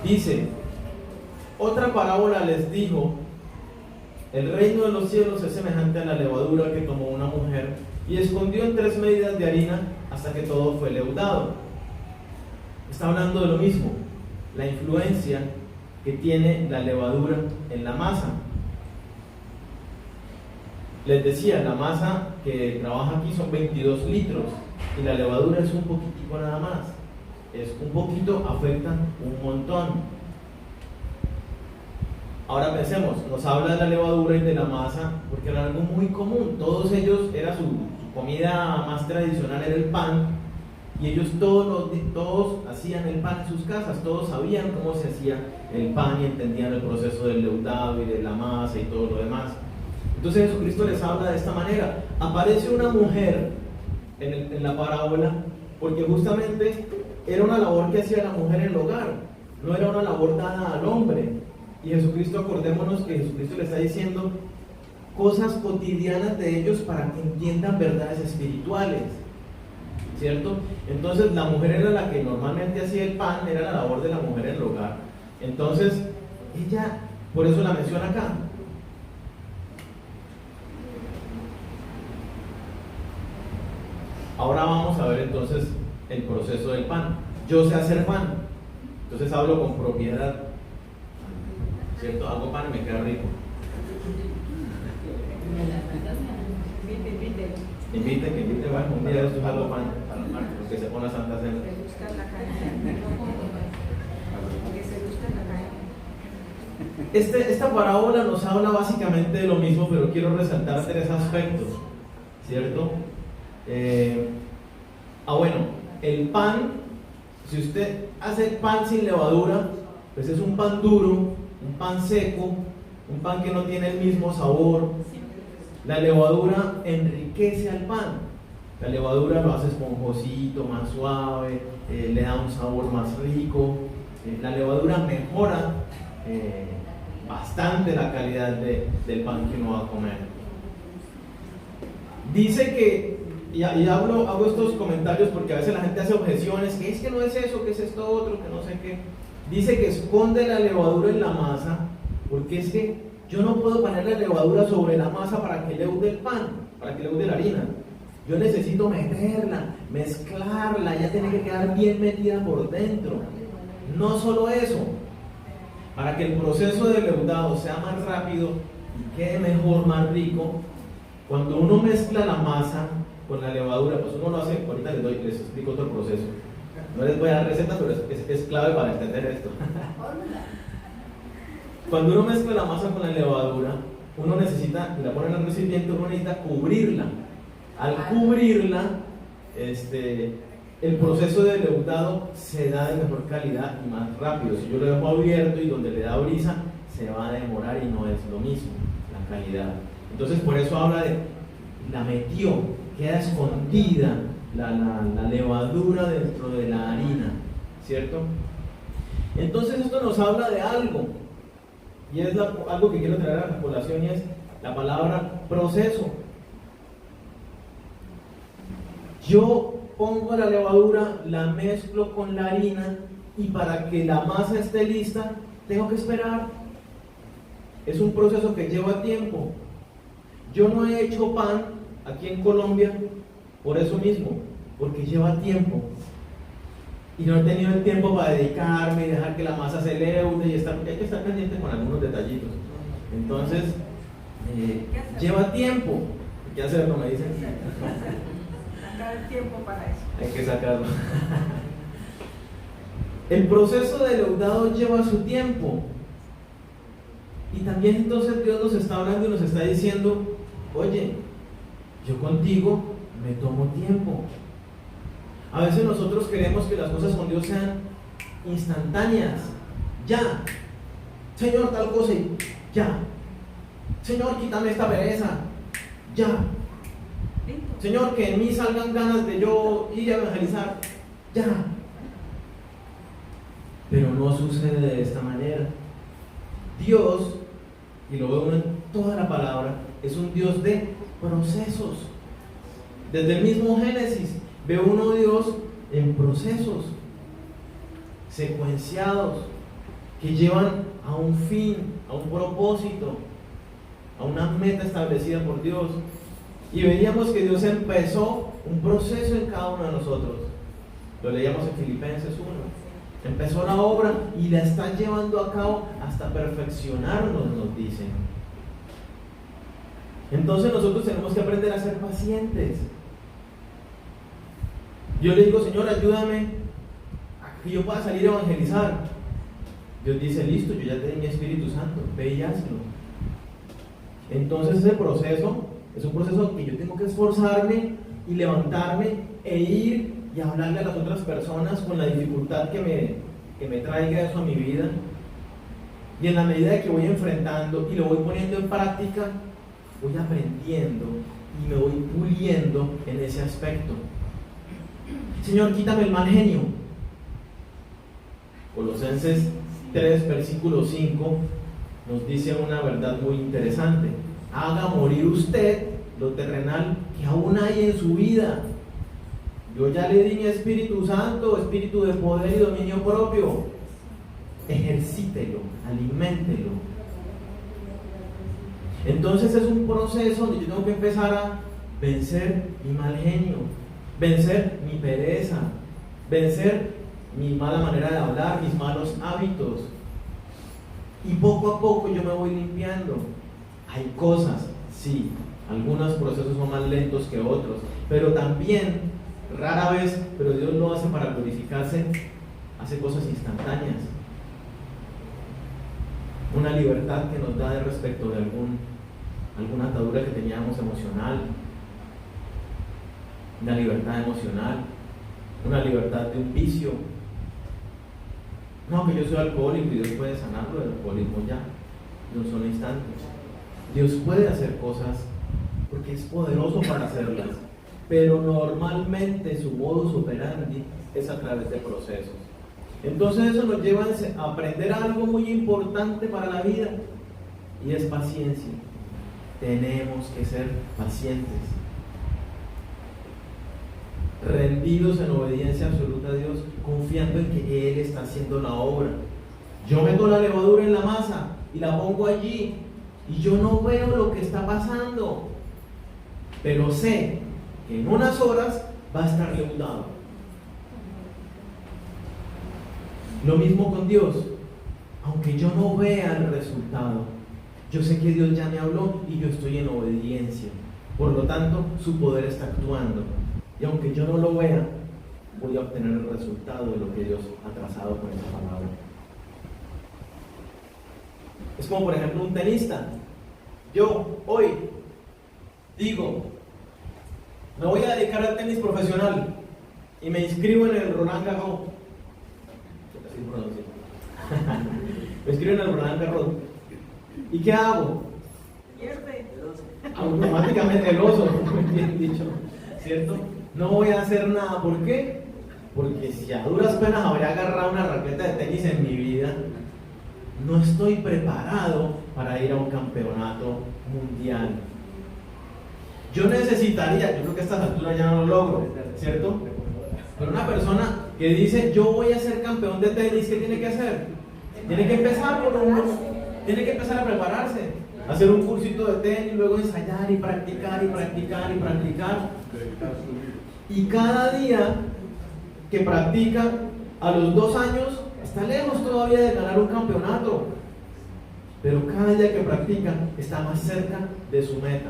S1: Dice: otra parábola les dijo: el reino de los cielos es semejante a la levadura que tomó una mujer y escondió en 3 medidas de harina hasta que todo fue leudado. Está hablando de lo mismo, la influencia que tiene la levadura en la masa. Les decía, la masa que trabaja aquí son 22 litros y la levadura es un poquitico nada más. Es un poquito, afecta un montón. Ahora pensemos, nos habla de la levadura y de la masa porque era algo muy común. Todos ellos, era su comida más tradicional, era el pan. Y ellos todos hacían el pan en sus casas, todos sabían cómo se hacía el pan y entendían el proceso del leudado y de la masa y todo lo demás. Entonces Jesucristo les habla de esta manera. Aparece una mujer en la parábola porque justamente era una labor que hacía la mujer en el hogar, no era una labor dada al hombre. Y Jesucristo, acordémonos que Jesucristo le está diciendo cosas cotidianas de ellos para que entiendan verdades espirituales, ¿cierto? Entonces la mujer era la que normalmente hacía el pan, era la labor de la mujer en el hogar. Entonces ella, por eso la menciona acá. Ahora vamos a ver entonces el proceso del pan. Yo sé hacer pan, entonces hablo con propiedad, ¿cierto? Hago pan y me queda rico. Invite, bueno, un día de estos hago pan para los que se pone la Santa Cena. Esta parábola nos habla básicamente de lo mismo, pero quiero resaltar 3 aspectos, ¿cierto? Bueno, el pan, si usted hace pan sin levadura, pues es un pan duro, un pan seco, un pan que no tiene el mismo sabor. La levadura enriquece al pan. La levadura lo hace esponjosito, más suave, le da un sabor más rico. La levadura mejora bastante la calidad del pan que uno va a comer. Dice que, y hago estos comentarios porque a veces la gente hace objeciones, que es que no es eso, que es esto otro, que no sé qué. Dice que esconde la levadura en la masa, porque es que yo no puedo poner la levadura sobre la masa para que leude el pan, para que leude la harina. Yo necesito meterla, mezclarla, ya tiene que quedar bien metida por dentro. No solo eso, para que el proceso de leudado sea más rápido y quede mejor, más rico, cuando uno mezcla la masa con la levadura, pues uno lo hace, ahorita les explico todo el proceso. No les voy a dar recetas, pero es clave para entender esto. Cuando uno mezcla la masa con la levadura, uno necesita, y la pone en el recipiente, uno necesita cubrirla. Al cubrirla, el proceso de leudado se da de mejor calidad y más rápido. Si yo lo dejo abierto y donde le da brisa, se va a demorar y no es lo mismo la calidad. Entonces por eso habla de la metió, queda escondida la levadura dentro de la harina, ¿cierto? Entonces esto nos habla de algo, y es algo que quiero traer a la colación, y es la palabra proceso. Yo pongo la levadura, la mezclo con la harina, y para que la masa esté lista, tengo que esperar. Es un proceso que lleva tiempo. Yo no he hecho pan aquí en Colombia por eso mismo, porque lleva tiempo. Y no he tenido el tiempo para dedicarme y dejar que la masa se leude y hay que estar pendiente con algunos detallitos. Entonces, lleva tiempo. ¿Qué hacerlo? Me dicen.
S2: Sacar el tiempo para eso.
S1: Hay que sacarlo. El proceso de leudado lleva su tiempo. Y también entonces Dios nos está hablando y nos está diciendo, oye, yo contigo me tomo tiempo. A veces nosotros queremos que las cosas con Dios sean instantáneas. Ya, Señor, tal cosa y ya. Señor, quítame esta pereza. Ya. Señor, que en mí salgan ganas de yo ir a evangelizar. Ya. Pero no sucede de esta manera. Dios, y lo veo en toda la palabra, es un Dios de procesos. Desde el mismo Génesis veo uno Dios en procesos secuenciados que llevan a un fin, a un propósito, a una meta establecida por Dios. Y veíamos que Dios empezó un proceso en cada uno de nosotros. Lo leíamos en Filipenses 1. Empezó la obra y la está llevando a cabo hasta perfeccionarnos, nos dicen. Entonces nosotros tenemos que aprender a ser pacientes. Yo le digo, Señor, ayúdame a que yo pueda salir a evangelizar. Dios dice, listo, yo ya te di mi Espíritu Santo, ve y hazlo. Entonces ese proceso es un proceso que yo tengo que esforzarme y levantarme e ir y hablarle a las otras personas con la dificultad que me traiga eso a mi vida. Y en la medida de que voy enfrentando y lo voy poniendo en práctica, voy aprendiendo y me voy puliendo en ese aspecto. Señor, quítame el mal genio. Colosenses 3, versículo 5 nos dice una verdad muy interesante. Haga morir usted lo terrenal que aún hay en su vida. Yo ya le di mi Espíritu Santo, espíritu de poder y dominio propio. Ejercítelo, aliméntelo. Entonces es un proceso donde yo tengo que empezar a vencer mi mal genio. vencer mi pereza, vencer mi mala manera de hablar, mis malos hábitos. Y poco a poco yo me voy limpiando. Hay cosas, sí, algunos procesos son más lentos que otros, pero también, rara vez, pero Dios lo hace para glorificarse, hace cosas instantáneas. Una libertad que nos da de respecto de alguna atadura que teníamos emocional, una libertad emocional, una libertad de un vicio. No, que yo soy alcohólico y Dios puede sanarlo del alcoholismo ya, de un solo instante. Dios puede hacer cosas porque es poderoso para hacerlas, pero normalmente su modus operandi es a través de procesos. Entonces eso nos lleva a aprender algo muy importante para la vida, y es paciencia. Tenemos que ser pacientes, rendidos en obediencia absoluta a Dios, confiando en que Él está haciendo la obra. Yo meto la levadura en la masa y la pongo allí, y yo no veo lo que está pasando, pero sé que en unas horas va a estar leudado. Lo mismo con Dios. Aunque yo no vea el resultado, yo sé que Dios ya me habló y yo estoy en obediencia. Por lo tanto, su poder está actuando. Y aunque yo no lo vea, voy a obtener el resultado de lo que Dios ha trazado con esa palabra. Es como, por ejemplo, un tenista. Yo hoy digo, me voy a dedicar al tenis profesional y me inscribo en el Roland Garros. Me inscribo en el Roland Garros. ¿Y qué hago?
S2: Pierde.
S1: Automáticamente el oso, bien dicho, ¿cierto? No voy a hacer nada. ¿Por qué? Porque si a duras penas habría agarrado una raqueta de tenis en mi vida, no estoy preparado para ir a un campeonato mundial. Yo necesitaría, yo creo que a estas alturas ya no lo logro, ¿cierto? Pero una persona que dice, yo voy a ser campeón de tenis, ¿qué tiene que hacer? Tiene que empezar tiene que empezar a prepararse, hacer un cursito de tenis, luego ensayar y practicar y practicar y practicar. Y cada día que practica, a los 2 años, está lejos todavía de ganar un campeonato, pero cada día que practica está más cerca de su meta.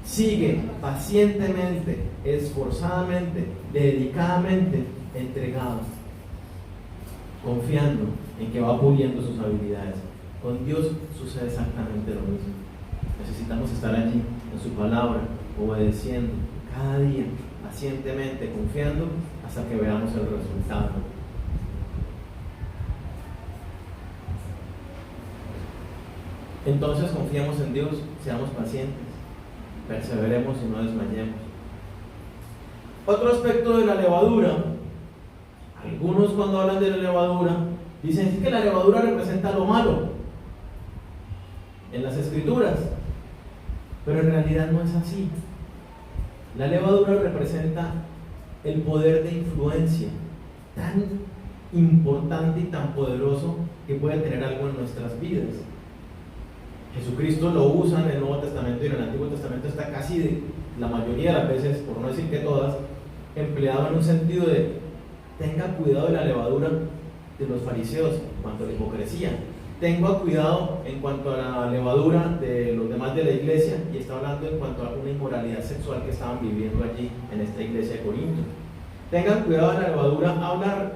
S1: Sigue pacientemente, esforzadamente, dedicadamente, entregado, confiando en que va puliendo sus habilidades. Con Dios sucede exactamente lo mismo. Necesitamos estar allí, en su palabra, obedeciendo cada día, pacientemente, confiando, hasta que veamos el resultado. Entonces confiemos en Dios, seamos pacientes, perseveremos y no desmayemos. Otro aspecto de la levadura. Algunos, cuando hablan de la levadura, dicen que la levadura representa lo malo en las escrituras, pero en realidad no es así. La levadura representa el poder de influencia tan importante y tan poderoso que puede tener algo en nuestras vidas. Jesucristo lo usa en el Nuevo Testamento, y en el Antiguo Testamento está casi la mayoría de las veces, por no decir que todas, empleado en un sentido de tenga cuidado de la levadura de los fariseos en cuanto a la hipocresía, tenga cuidado en cuanto a la levadura de los demás de la iglesia, y está hablando en cuanto a una inmoralidad sexual que estaban viviendo allí en esta iglesia de Corinto. Tengan cuidado de la levadura, hablar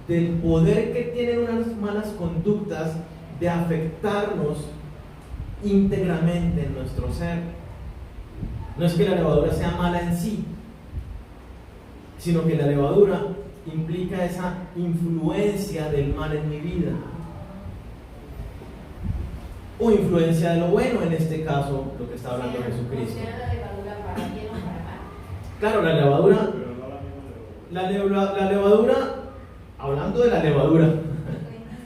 S1: del poder que tienen unas malas conductas de afectarnos íntegramente en nuestro ser. No es que la levadura sea mala en sí, sino que la levadura implica esa influencia del mal en mi vida, o influencia de lo bueno, en este caso lo que está hablando Jesucristo.
S3: ¿Funciona la levadura para bien o para mal?
S1: Claro, la levadura, hablando de la levadura,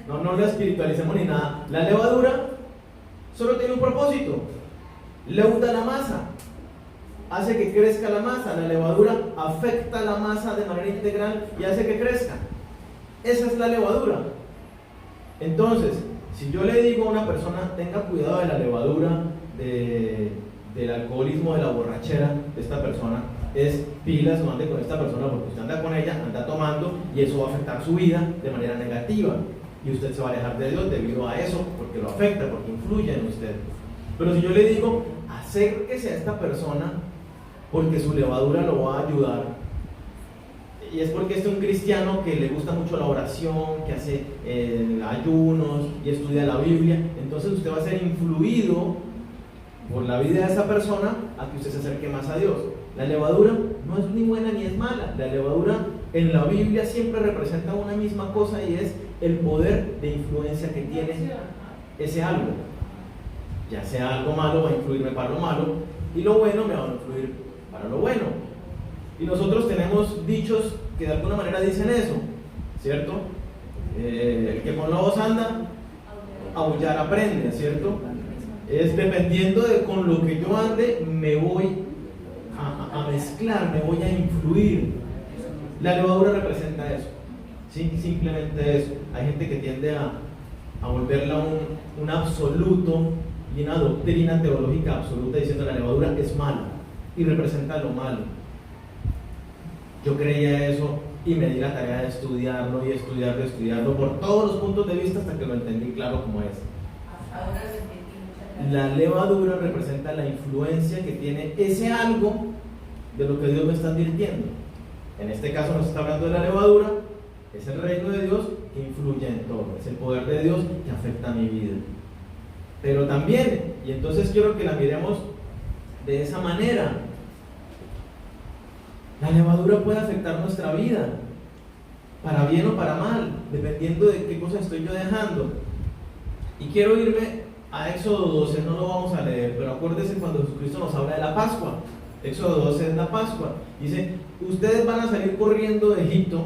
S1: no la espiritualicemos ni nada. La levadura solo tiene un propósito: leuda la masa, hace que crezca la masa. La levadura afecta la masa de manera integral y hace que crezca. Esa es la levadura. Entonces, si yo le digo a una persona, tenga cuidado de la levadura del alcoholismo, de la borrachera de esta persona, es pilas, no ande con esta persona porque usted anda con ella, anda tomando y eso va a afectar su vida de manera negativa. Y usted se va a alejar de Dios debido a eso, porque lo afecta, porque influye en usted. Pero si yo le digo, acérquese a esta persona porque su levadura lo va a ayudar, y es porque este es un cristiano que le gusta mucho la oración, que hace ayunos y estudia la Biblia, entonces usted va a ser influido por la vida de esa persona a que usted se acerque más a Dios. La levadura no es ni buena ni es mala. La levadura en la Biblia siempre representa una misma cosa, y es el poder de influencia que tiene ese algo. Ya sea algo malo, va a influirme para lo malo, y lo bueno me va a influir para lo bueno. Y nosotros tenemos dichos que de alguna manera dicen eso, ¿cierto? El que con lobos anda, aullar aprende, ¿cierto? Es dependiendo de con lo que yo ande, me voy a mezclar, me voy a influir. La levadura representa eso, ¿sí? Simplemente eso. Hay gente que tiende a volverla un absoluto y una doctrina teológica absoluta, diciendo la levadura es mala y representa lo malo. Yo creía eso y me di la tarea de estudiarlo y estudiarlo por todos los puntos de vista hasta que lo entendí claro como es. La levadura representa la influencia que tiene ese algo de lo que Dios me está advirtiendo. En este caso nos está hablando de la levadura, es el reino de Dios que influye en todo, es el poder de Dios que afecta a mi vida. Pero también, y entonces quiero que la miremos de esa manera, la levadura puede afectar nuestra vida, para bien o para mal, dependiendo de qué cosa estoy yo dejando. Y quiero irme a Éxodo 12, no lo vamos a leer, pero acuérdense cuando Jesucristo nos habla de la Pascua. Éxodo 12 es la Pascua. Dice, ustedes van a salir corriendo de Egipto,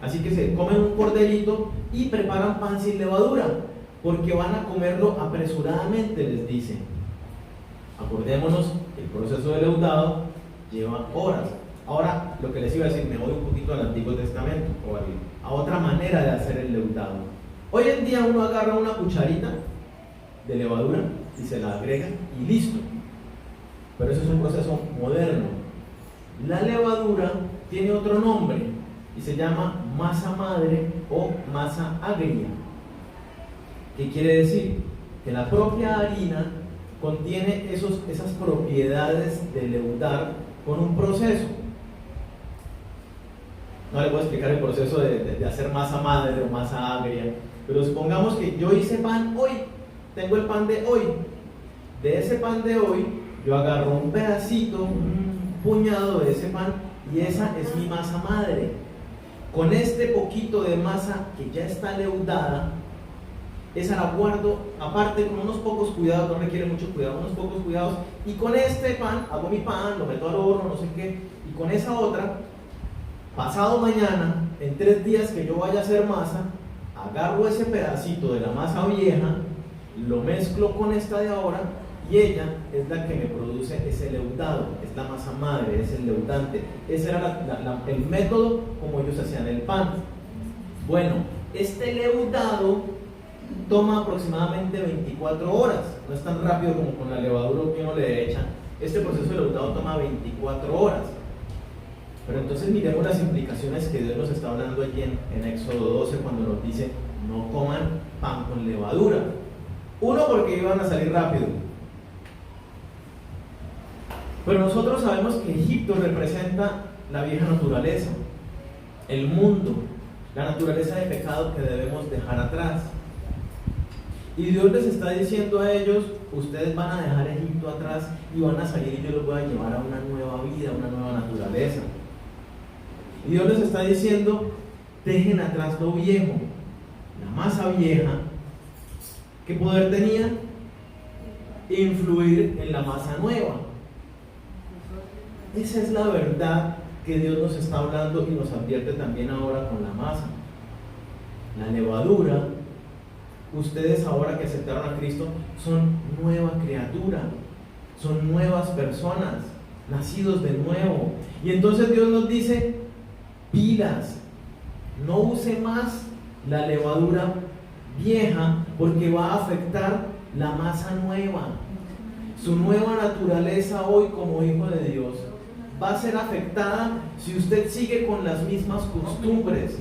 S1: así que se comen un corderito y preparan pan sin levadura, porque van a comerlo apresuradamente, les dice. Acordémonos que el proceso de leudado lleva horas. Ahora, lo que les iba a decir, me voy un poquito al Antiguo Testamento, o a otra manera de hacer el leudado. Hoy en día uno agarra una cucharita de levadura y se la agrega y listo. Pero eso es un proceso moderno. La levadura tiene otro nombre y se llama masa madre o masa agria. ¿Qué quiere decir? Que la propia harina contiene esas propiedades de leudar con un proceso. No le puedo explicar el proceso de hacer masa madre o masa agria, pero supongamos que yo hice pan hoy, tengo el pan de hoy. De ese pan de hoy, yo agarro un pedacito, un puñado de ese pan, y esa es mi masa madre. Con este poquito de masa que ya está leudada, esa la guardo aparte con unos pocos cuidados, no requiere mucho cuidado, unos pocos cuidados, y con este pan hago mi pan, lo meto al horno, no sé qué, y con esa otra, pasado mañana, en 3 días que yo vaya a hacer masa, agarro ese pedacito de la masa vieja, lo mezclo con esta de ahora, y ella es la que me produce ese leudado, es la masa madre, es el leudante. Ese era el método como ellos hacían el pan. Bueno, este leudado toma aproximadamente 24 horas, no es tan rápido como con la levadura que uno le echa. Este proceso de leudado toma 24 horas. Pero entonces miremos las implicaciones que Dios nos está hablando allí en Éxodo 12 cuando nos dice, no coman pan con levadura. Uno, porque iban a salir rápido. Pero nosotros sabemos que Egipto representa la vieja naturaleza, el mundo, la naturaleza de pecado que debemos dejar atrás. Y Dios les está diciendo a ellos, ustedes van a dejar Egipto atrás y van a salir y yo los voy a llevar a una nueva vida, a una nueva naturaleza. Y Dios les está diciendo, dejen atrás lo viejo, la masa vieja. ¿Qué poder tenía? Influir en la masa nueva. Esa es la verdad que Dios nos está hablando y nos advierte también ahora con la masa. La levadura, ustedes ahora que aceptaron a Cristo son nueva criatura, son nuevas personas, nacidos de nuevo. Y entonces Dios nos dice, pilas, no use más la levadura vieja porque va a afectar la masa nueva. Su nueva naturaleza hoy como hijo de Dios va a ser afectada si usted sigue con las mismas costumbres,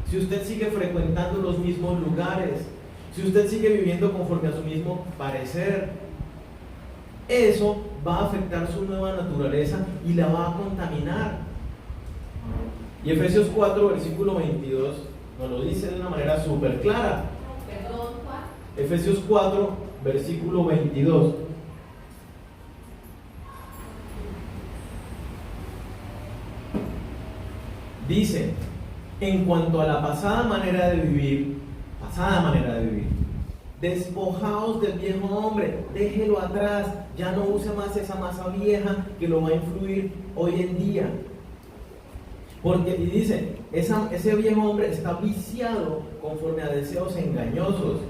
S1: si usted sigue frecuentando los mismos lugares, si usted sigue viviendo conforme a su mismo parecer. Eso va a afectar su nueva naturaleza y la va a contaminar. Y Efesios 4, versículo 22 nos lo dice de una manera súper clara.
S3: Perdón, Juan.
S1: Efesios 4, versículo 22. Dice, en cuanto a la pasada manera de vivir, despojaos del viejo hombre, déjelo atrás, ya no use más esa masa vieja que lo va a influir hoy en día. Porque, y dice, ese viejo hombre está viciado conforme a deseos engañosos.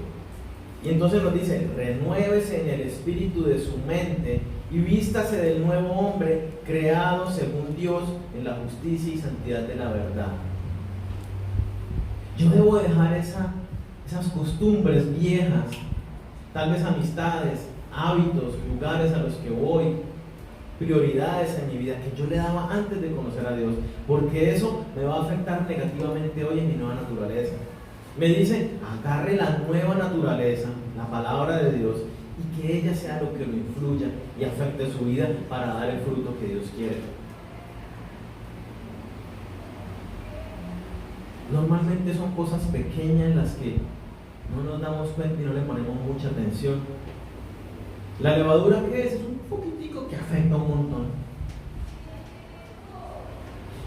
S1: Y entonces nos dice, renuévese en el espíritu de su mente y vístase del nuevo hombre creado según Dios en la justicia y santidad de la verdad. Yo debo dejar esas costumbres viejas, tal vez amistades, hábitos, lugares a los que voy, prioridades en mi vida que yo le daba antes de conocer a Dios, porque eso me va a afectar negativamente hoy en mi nueva naturaleza. Me dice, agarre la nueva naturaleza, la palabra de Dios, y que ella sea lo que lo influya y afecte su vida para dar el fruto que Dios quiere. Normalmente son cosas pequeñas en las que no nos damos cuenta y no le ponemos mucha atención. La levadura, ¿qué es? Es un poquitico que afecta un montón.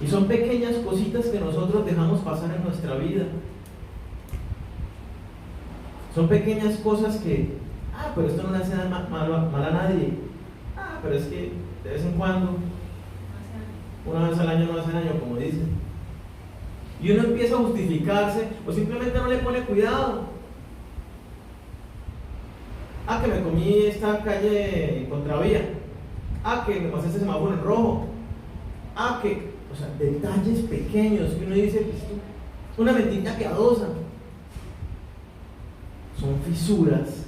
S1: Y son pequeñas cositas que nosotros dejamos pasar en nuestra vida. Son pequeñas cosas que, pero esto no le hace mal a nadie. Pero es que de vez en cuando, una vez al año no hace daño, como dicen. Y uno empieza a justificarse o simplemente no le pone cuidado. Que me comí esta calle en contravía. Que me pasé este semáforo en rojo. Detalles pequeños que uno dice, una mentira piadosa. Son fisuras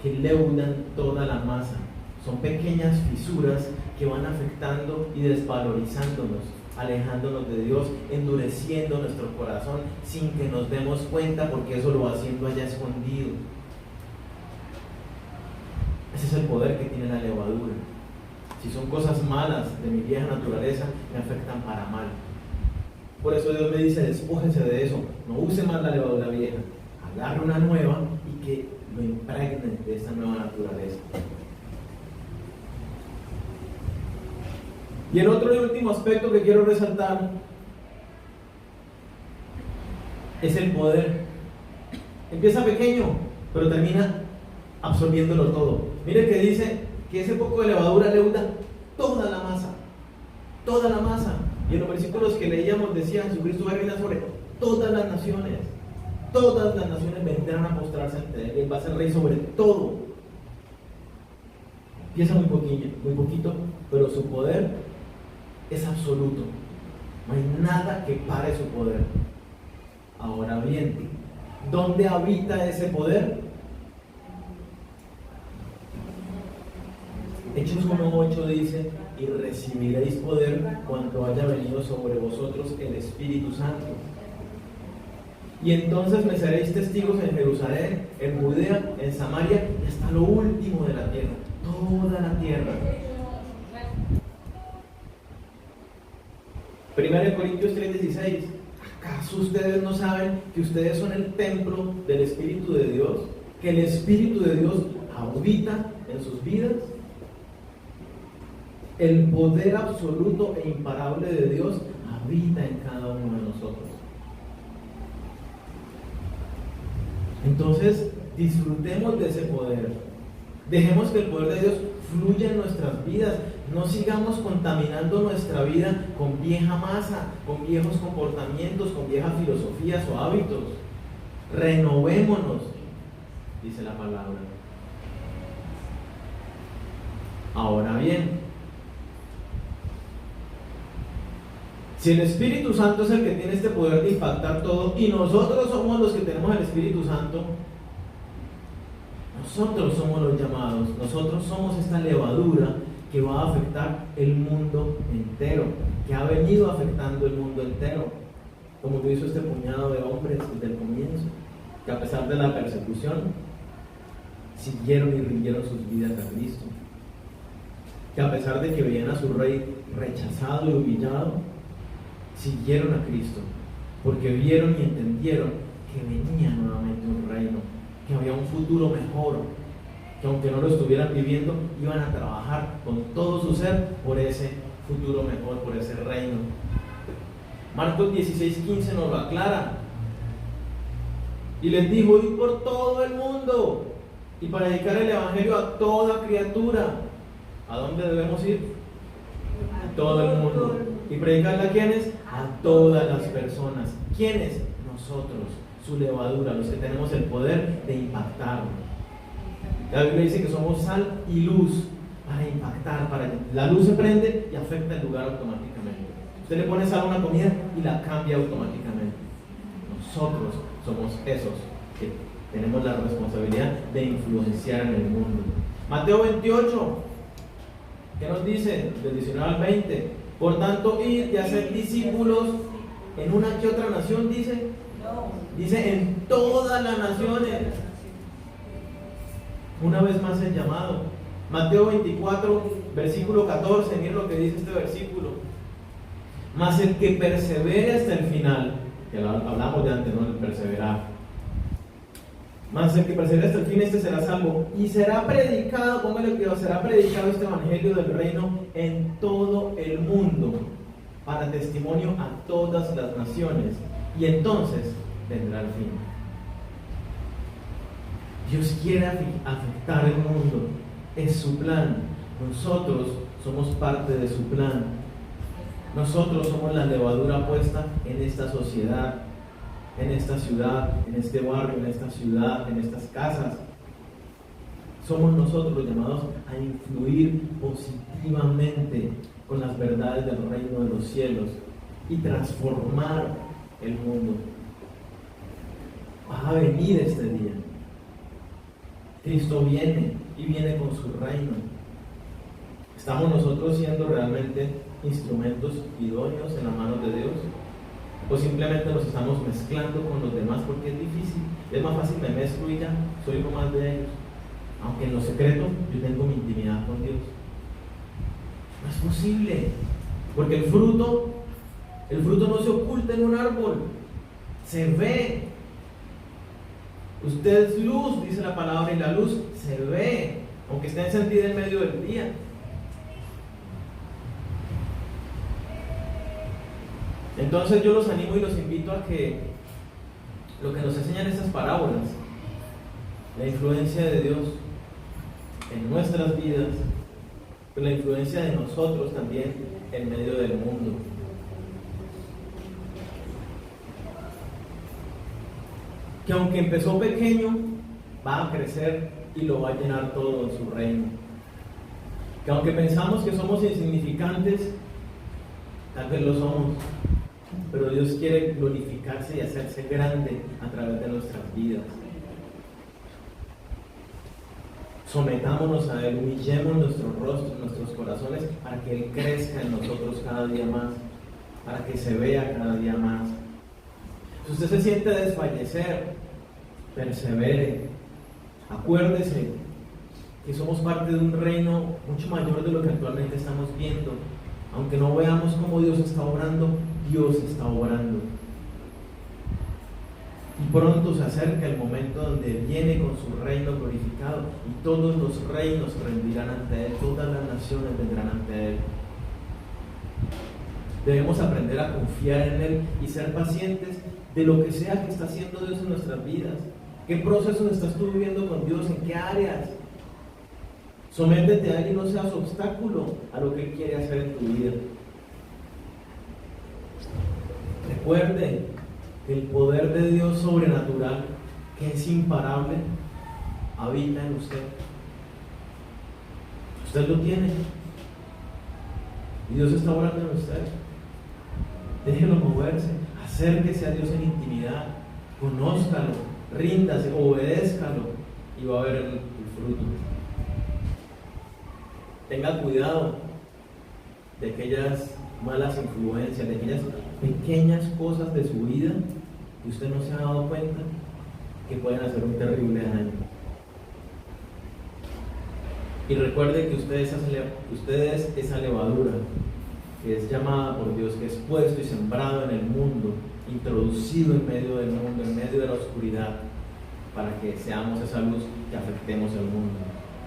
S1: que leudan toda la masa. Son pequeñas fisuras que van afectando y desvalorizándonos, alejándonos de Dios, endureciendo nuestro corazón sin que nos demos cuenta, porque eso lo va haciendo allá escondido. Ese es el poder que tiene la levadura. Si son cosas malas de mi vieja naturaleza, me afectan para mal. Por eso Dios me dice, despójese de eso, no use más la levadura vieja, agarre una nueva y que lo impregne de esa nueva naturaleza. Y el otro y último aspecto que quiero resaltar es el poder. Empieza pequeño, pero termina absorbiéndolo todo. Mire que dice que ese poco de levadura leuda toda la masa. Toda la masa. Y en los versículos que leíamos decía, Jesucristo va a reinar sobre todas las naciones. Todas las naciones vendrán a postrarse ante Él. Él va a ser rey sobre todo. Empieza muy poquito, pero su poder es absoluto. No hay nada que pare su poder. Ahora bien, ¿dónde habita ese poder? Hechos 1:8 dice, y recibiréis poder cuando haya venido sobre vosotros el Espíritu Santo. Y entonces me seréis testigos en Jerusalén, en Judea, en Samaria y hasta lo último de la tierra. Toda la tierra. 1 Corintios 3:16. ¿Acaso ustedes no saben que ustedes son el templo del Espíritu de Dios? Que el Espíritu de Dios habita en sus vidas. El poder absoluto e imparable de Dios habita en cada uno de nosotros. Entonces, disfrutemos de ese poder. Dejemos que el poder de Dios fluya en nuestras vidas. No sigamos contaminando nuestra vida con vieja masa, con viejos comportamientos, con viejas filosofías o hábitos. Renovémonos, dice la palabra. Ahora bien, si el Espíritu Santo es el que tiene este poder de impactar todo y nosotros somos los que tenemos el Espíritu Santo, nosotros somos los llamados, nosotros somos esta levadura que va a afectar el mundo entero, que ha venido afectando el mundo entero, como lo hizo este puñado de hombres desde el comienzo, que a pesar de la persecución, siguieron y rindieron sus vidas a Cristo, que a pesar de que veían a su rey rechazado y humillado, siguieron a Cristo, porque vieron y entendieron que venía nuevamente un reino, que había un futuro mejor, que aunque no lo estuvieran viviendo, iban a trabajar con todo su ser por ese futuro mejor, por ese reino. Marcos 16:15 nos lo aclara. Y les dijo: id por todo el mundo y para predicar el evangelio a toda criatura. ¿A dónde debemos ir? A todo el mundo. ¿Y predicarle a quiénes? A todas las personas. ¿Quiénes? Nosotros, su levadura, los que tenemos el poder de impactar. La Biblia dice que somos sal y luz para impactar. La luz se prende y afecta el lugar automáticamente. Usted le pone sal a una comida y la cambia automáticamente. Nosotros somos esos que tenemos la responsabilidad de influenciar en el mundo. Mateo 28, ¿qué nos dice? Del 19 al 20. Por tanto, id y hacer discípulos en una que otra nación, dice. Dice en todas las naciones. Una vez más el llamado. Mateo 24, versículo 14. Miren lo que dice este versículo. Mas el que persevere hasta el final, que hablamos de antes, ¿no? El perseverar. Mas el que persevere hasta el fin, este será salvo. Y será predicado, póngale que será predicado este evangelio del reino en todo el mundo, para testimonio a todas las naciones. Y entonces vendrá el fin. Dios quiere afectar el mundo. Es su plan. Nosotros somos parte de su plan. Nosotros somos la levadura puesta en esta sociedad, en esta ciudad, en este barrio, en esta ciudad, en estas casas. Somos nosotros los llamados a influir positivamente con las verdades del reino de los cielos y transformar el mundo. Va a venir este día. Cristo viene y viene con su reino. ¿Estamos nosotros siendo realmente instrumentos idóneos en las manos de Dios? ¿O simplemente nos estamos mezclando con los demás porque es difícil? Es más fácil, me mezclo y ya soy uno más de ellos. Aunque en lo secreto yo tengo mi intimidad con Dios. No es posible, porque el fruto no se oculta en un árbol, se ve. Usted es luz, dice la palabra, y la luz se ve, aunque esté encendida en medio del día. Entonces yo los animo y los invito a que lo que nos enseñan estas parábolas, la influencia de Dios en nuestras vidas, pero la influencia de nosotros también en medio del mundo. Que aunque empezó pequeño, va a crecer y lo va a llenar todo en su reino. Que aunque pensamos que somos insignificantes, tal vez lo somos, pero Dios quiere glorificarse y hacerse grande a través de nuestras vidas. Sometámonos a Él, humillemos nuestros rostros, nuestros corazones, para que Él crezca en nosotros cada día más, para que se vea cada día más. Si usted se siente desfallecer, persevere. Acuérdese que somos parte de un reino mucho mayor de lo que actualmente estamos viendo. Aunque no veamos cómo Dios está obrando, Dios está obrando. Y pronto se acerca el momento donde viene con su reino glorificado y todos los reinos rendirán ante Él, todas las naciones vendrán ante Él. Debemos aprender a confiar en Él y ser pacientes de lo que sea que está haciendo Dios en nuestras vidas. ¿Qué procesos estás tú viviendo con Dios? ¿En qué áreas? Sométete a Él y no seas obstáculo a lo que Él quiere hacer en tu vida. Recuerde que el poder de Dios sobrenatural, que es imparable, habita en usted. Usted lo tiene. Y Dios está orando en usted. Déjelo moverse. Acérquese a Dios en intimidad. Conózcalo. Ríndase. Obedézcalo. Y va a ver el fruto. tenga cuidado de aquellas malas influencias, de aquellas pequeñas cosas de su vida que usted no se ha dado cuenta que pueden hacer un terrible daño. Y recuerde que usted es esa levadura que es llamada por Dios, que es puesto y sembrado en el mundo, introducido en medio del mundo, en medio de la oscuridad, para que seamos esa luz que afectemos el mundo,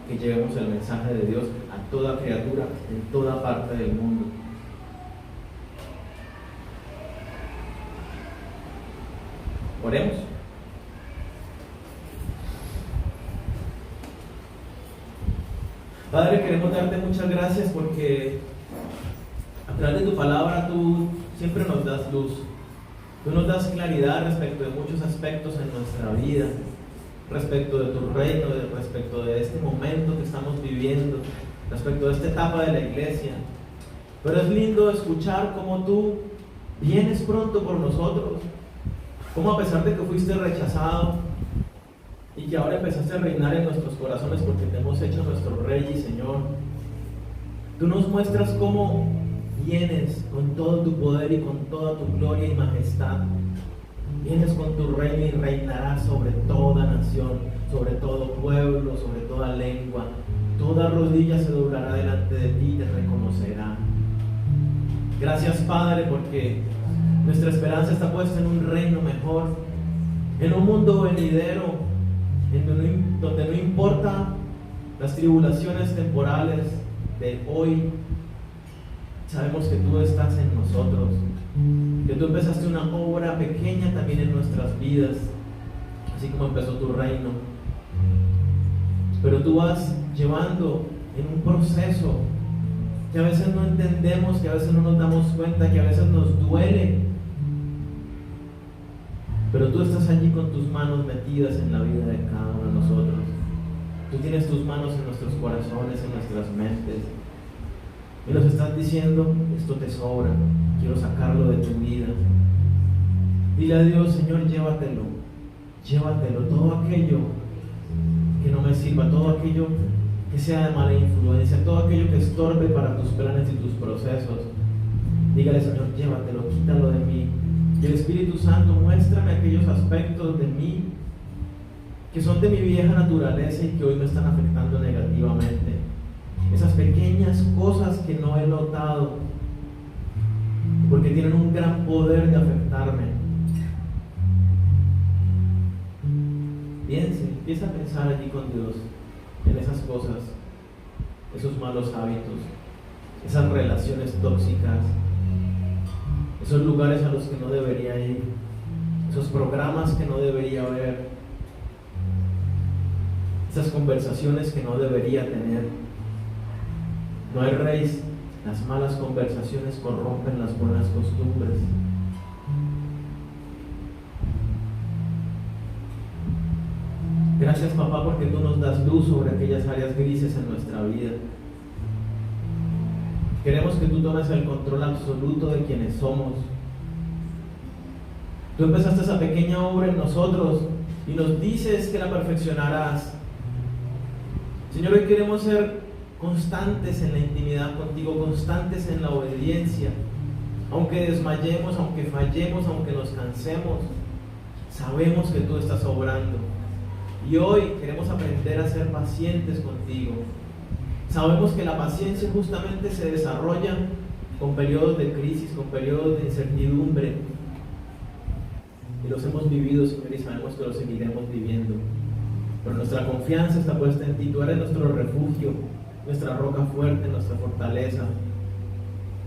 S1: que llevemos el mensaje de Dios a toda criatura en toda parte del mundo. Oremos. Padre, queremos darte muchas gracias porque a través de tu palabra tú siempre nos das luz. Tú nos das claridad respecto de muchos aspectos en nuestra vida, respecto de tu reino, respecto de este momento que estamos viviendo, respecto de esta etapa de la iglesia. Pero es lindo escuchar cómo tú vienes pronto por nosotros, cómo a pesar de que fuiste rechazado y que ahora empezaste a reinar en nuestros corazones porque te hemos hecho nuestro Rey y Señor, tú nos muestras cómo vienes con todo tu poder y con toda tu gloria y majestad. Vienes con tu reino y reinarás sobre toda nación, sobre todo pueblo, sobre toda lengua. Toda rodilla se doblará delante de ti y te reconocerá. Gracias, Padre, porque nuestra esperanza está puesta en un reino mejor, en un mundo venidero, donde no importa las tribulaciones temporales de hoy. Sabemos que tú estás en nosotros, que tú empezaste una obra pequeña también en nuestras vidas, así como empezó tu reino. Pero tú vas llevando en un proceso que a veces no entendemos, que a veces no nos damos cuenta, que a veces nos duele. Pero tú estás allí con tus manos metidas en la vida de cada uno de nosotros. Tú tienes tus manos en nuestros corazones, en nuestras mentes. Y nos estás diciendo, esto te sobra, quiero sacarlo de tu vida. Dile a Dios, Señor, llévatelo, todo aquello que no me sirva, todo aquello que sea de mala influencia, todo aquello que estorbe para tus planes y tus procesos. Dígale, Señor, llévatelo, quítalo de mí. Y el Espíritu Santo, muéstrame aquellos aspectos de mí que son de mi vieja naturaleza y que hoy me están afectando negativamente. Esas pequeñas cosas que no he notado, porque tienen un gran poder de afectarme. Empieza a pensar allí con Dios en esas cosas, esos malos hábitos, esas relaciones tóxicas, esos lugares a los que no debería ir, esos programas que no debería ver, esas conversaciones que no debería tener. No erréis, las malas conversaciones corrompen las buenas costumbres. Gracias, papá, porque tú nos das luz sobre aquellas áreas grises en nuestra vida. Queremos que tú tomes el control absoluto de quienes somos. Tú empezaste esa pequeña obra en nosotros y nos dices que la perfeccionarás. Señor, hoy queremos ser constantes en la intimidad contigo, constantes en la obediencia. Aunque desmayemos, aunque fallemos, aunque nos cansemos, sabemos que tú estás obrando. Y hoy queremos aprender a ser pacientes contigo. Sabemos que la paciencia justamente se desarrolla con periodos de crisis, con periodos de incertidumbre. Y los hemos vivido, Señor, y sabemos que los seguiremos viviendo. Pero nuestra confianza está puesta en ti. Tú eres nuestro refugio, nuestra roca fuerte, nuestra fortaleza.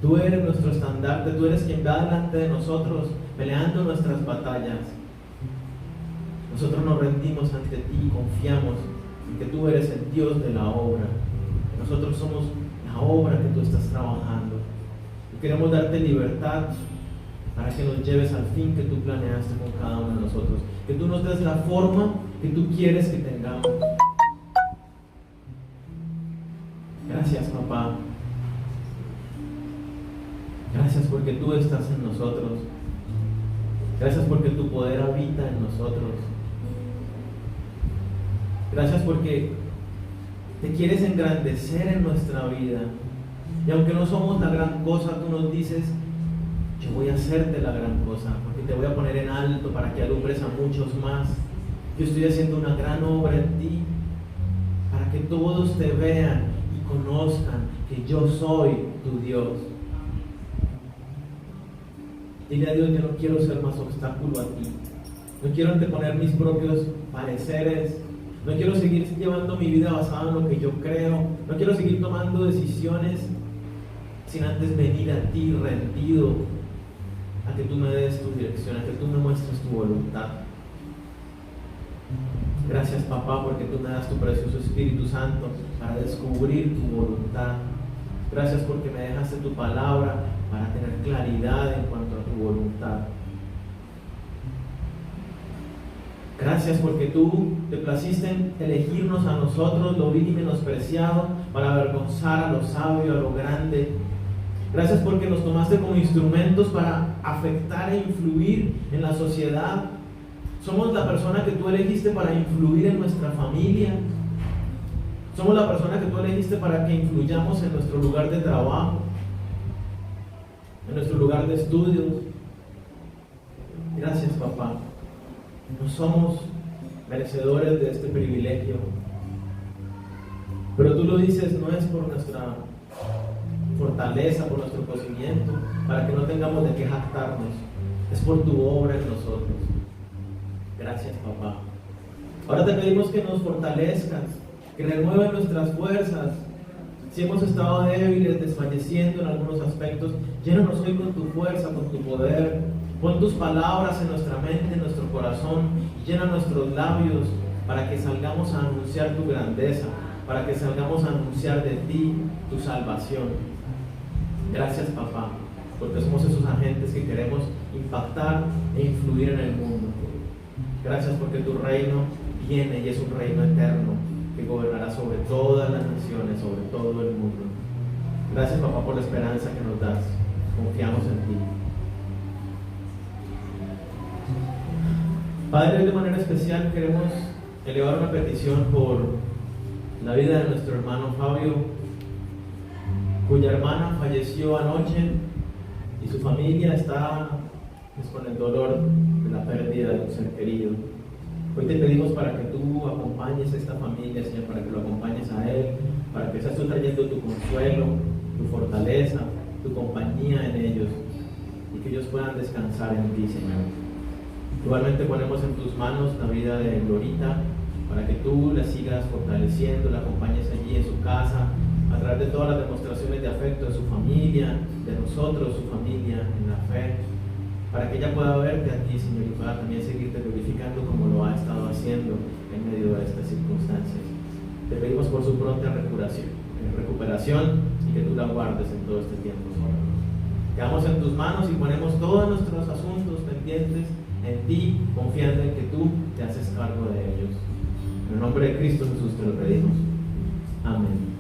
S1: Tú eres nuestro estandarte, tú eres quien va delante de nosotros peleando nuestras batallas. Nosotros nos rendimos ante ti y confiamos en que tú eres el Dios de la obra. Nosotros somos la obra que tú estás trabajando. Y queremos darte libertad para que nos lleves al fin que tú planeaste con cada uno de nosotros. Que tú nos des la forma que tú quieres que tengamos. Gracias, papá. Gracias porque tú estás en nosotros. Gracias porque tu poder habita en nosotros. Gracias porque Te quieres engrandecer en nuestra vida. Y aunque no somos la gran cosa, tú nos dices, yo voy a hacerte la gran cosa, porque te voy a poner en alto para que alumbres a muchos más. Yo estoy haciendo una gran obra en ti, para que todos te vean y conozcan que yo soy tu Dios. Dile a Dios, yo no quiero ser más obstáculo a ti. No quiero anteponer mis propios pareceres. No quiero seguir llevando mi vida basada en lo que yo creo. No quiero seguir tomando decisiones sin antes venir a ti rendido, a que tú me des tu dirección, a que tú me muestres tu voluntad. Gracias, papá, porque tú me das tu precioso Espíritu Santo para descubrir tu voluntad. Gracias porque me dejaste tu palabra para tener claridad en cuanto a tu voluntad. Gracias porque tú te placiste en elegirnos a nosotros, lo vil y menospreciado, para avergonzar a lo sabio, a lo grande. Gracias porque nos tomaste como instrumentos para afectar e influir en la sociedad. Somos la persona que tú elegiste para influir en nuestra familia. Somos la persona que tú elegiste para que influyamos en nuestro lugar de trabajo, en nuestro lugar de estudios. Gracias, papá. No somos merecedores de este privilegio, pero tú lo dices, no es por nuestra fortaleza, por nuestro conocimiento, para que no tengamos de qué jactarnos, es por tu obra en nosotros. Gracias, papá. Ahora te pedimos que nos fortalezcas, que renueven nuestras fuerzas. Si hemos estado débiles, desfalleciendo en algunos aspectos, llénanos hoy con tu fuerza, con tu poder. Pon tus palabras en nuestra mente, en nuestro corazón, y llena nuestros labios para que salgamos a anunciar tu grandeza, para que salgamos a anunciar de ti tu salvación. Gracias, papá, porque somos esos agentes que queremos impactar e influir en el mundo. Gracias porque tu reino viene y es un reino eterno que gobernará sobre todas las naciones, sobre todo el mundo. Gracias, papá, por la esperanza que nos das. Confiamos en ti. Padre, de manera especial queremos elevar una petición por la vida de nuestro hermano Fabio, cuya hermana falleció anoche y su familia está con el dolor de la pérdida de un ser querido. Hoy te pedimos para que tú acompañes a esta familia, Señor, para que lo acompañes a él, para que seas tú trayendo tu consuelo, tu fortaleza, tu compañía en ellos y que ellos puedan descansar en ti, Señor. Igualmente ponemos en tus manos la vida de Glorita, para que tú la sigas fortaleciendo, la acompañes allí en su casa, a través de todas las demostraciones de afecto de su familia, de nosotros, su familia, en la fe, para que ella pueda verte a ti, Señor, y pueda también seguirte glorificando como lo ha estado haciendo en medio de estas circunstancias. Te pedimos por su pronta recuperación y que tú la guardes en todo este tiempo, Señor. Quedamos en tus manos y ponemos todos nuestros asuntos pendientes en ti, confiando en que tú te haces cargo de ellos. En el nombre de Cristo Jesús te lo pedimos. Amén.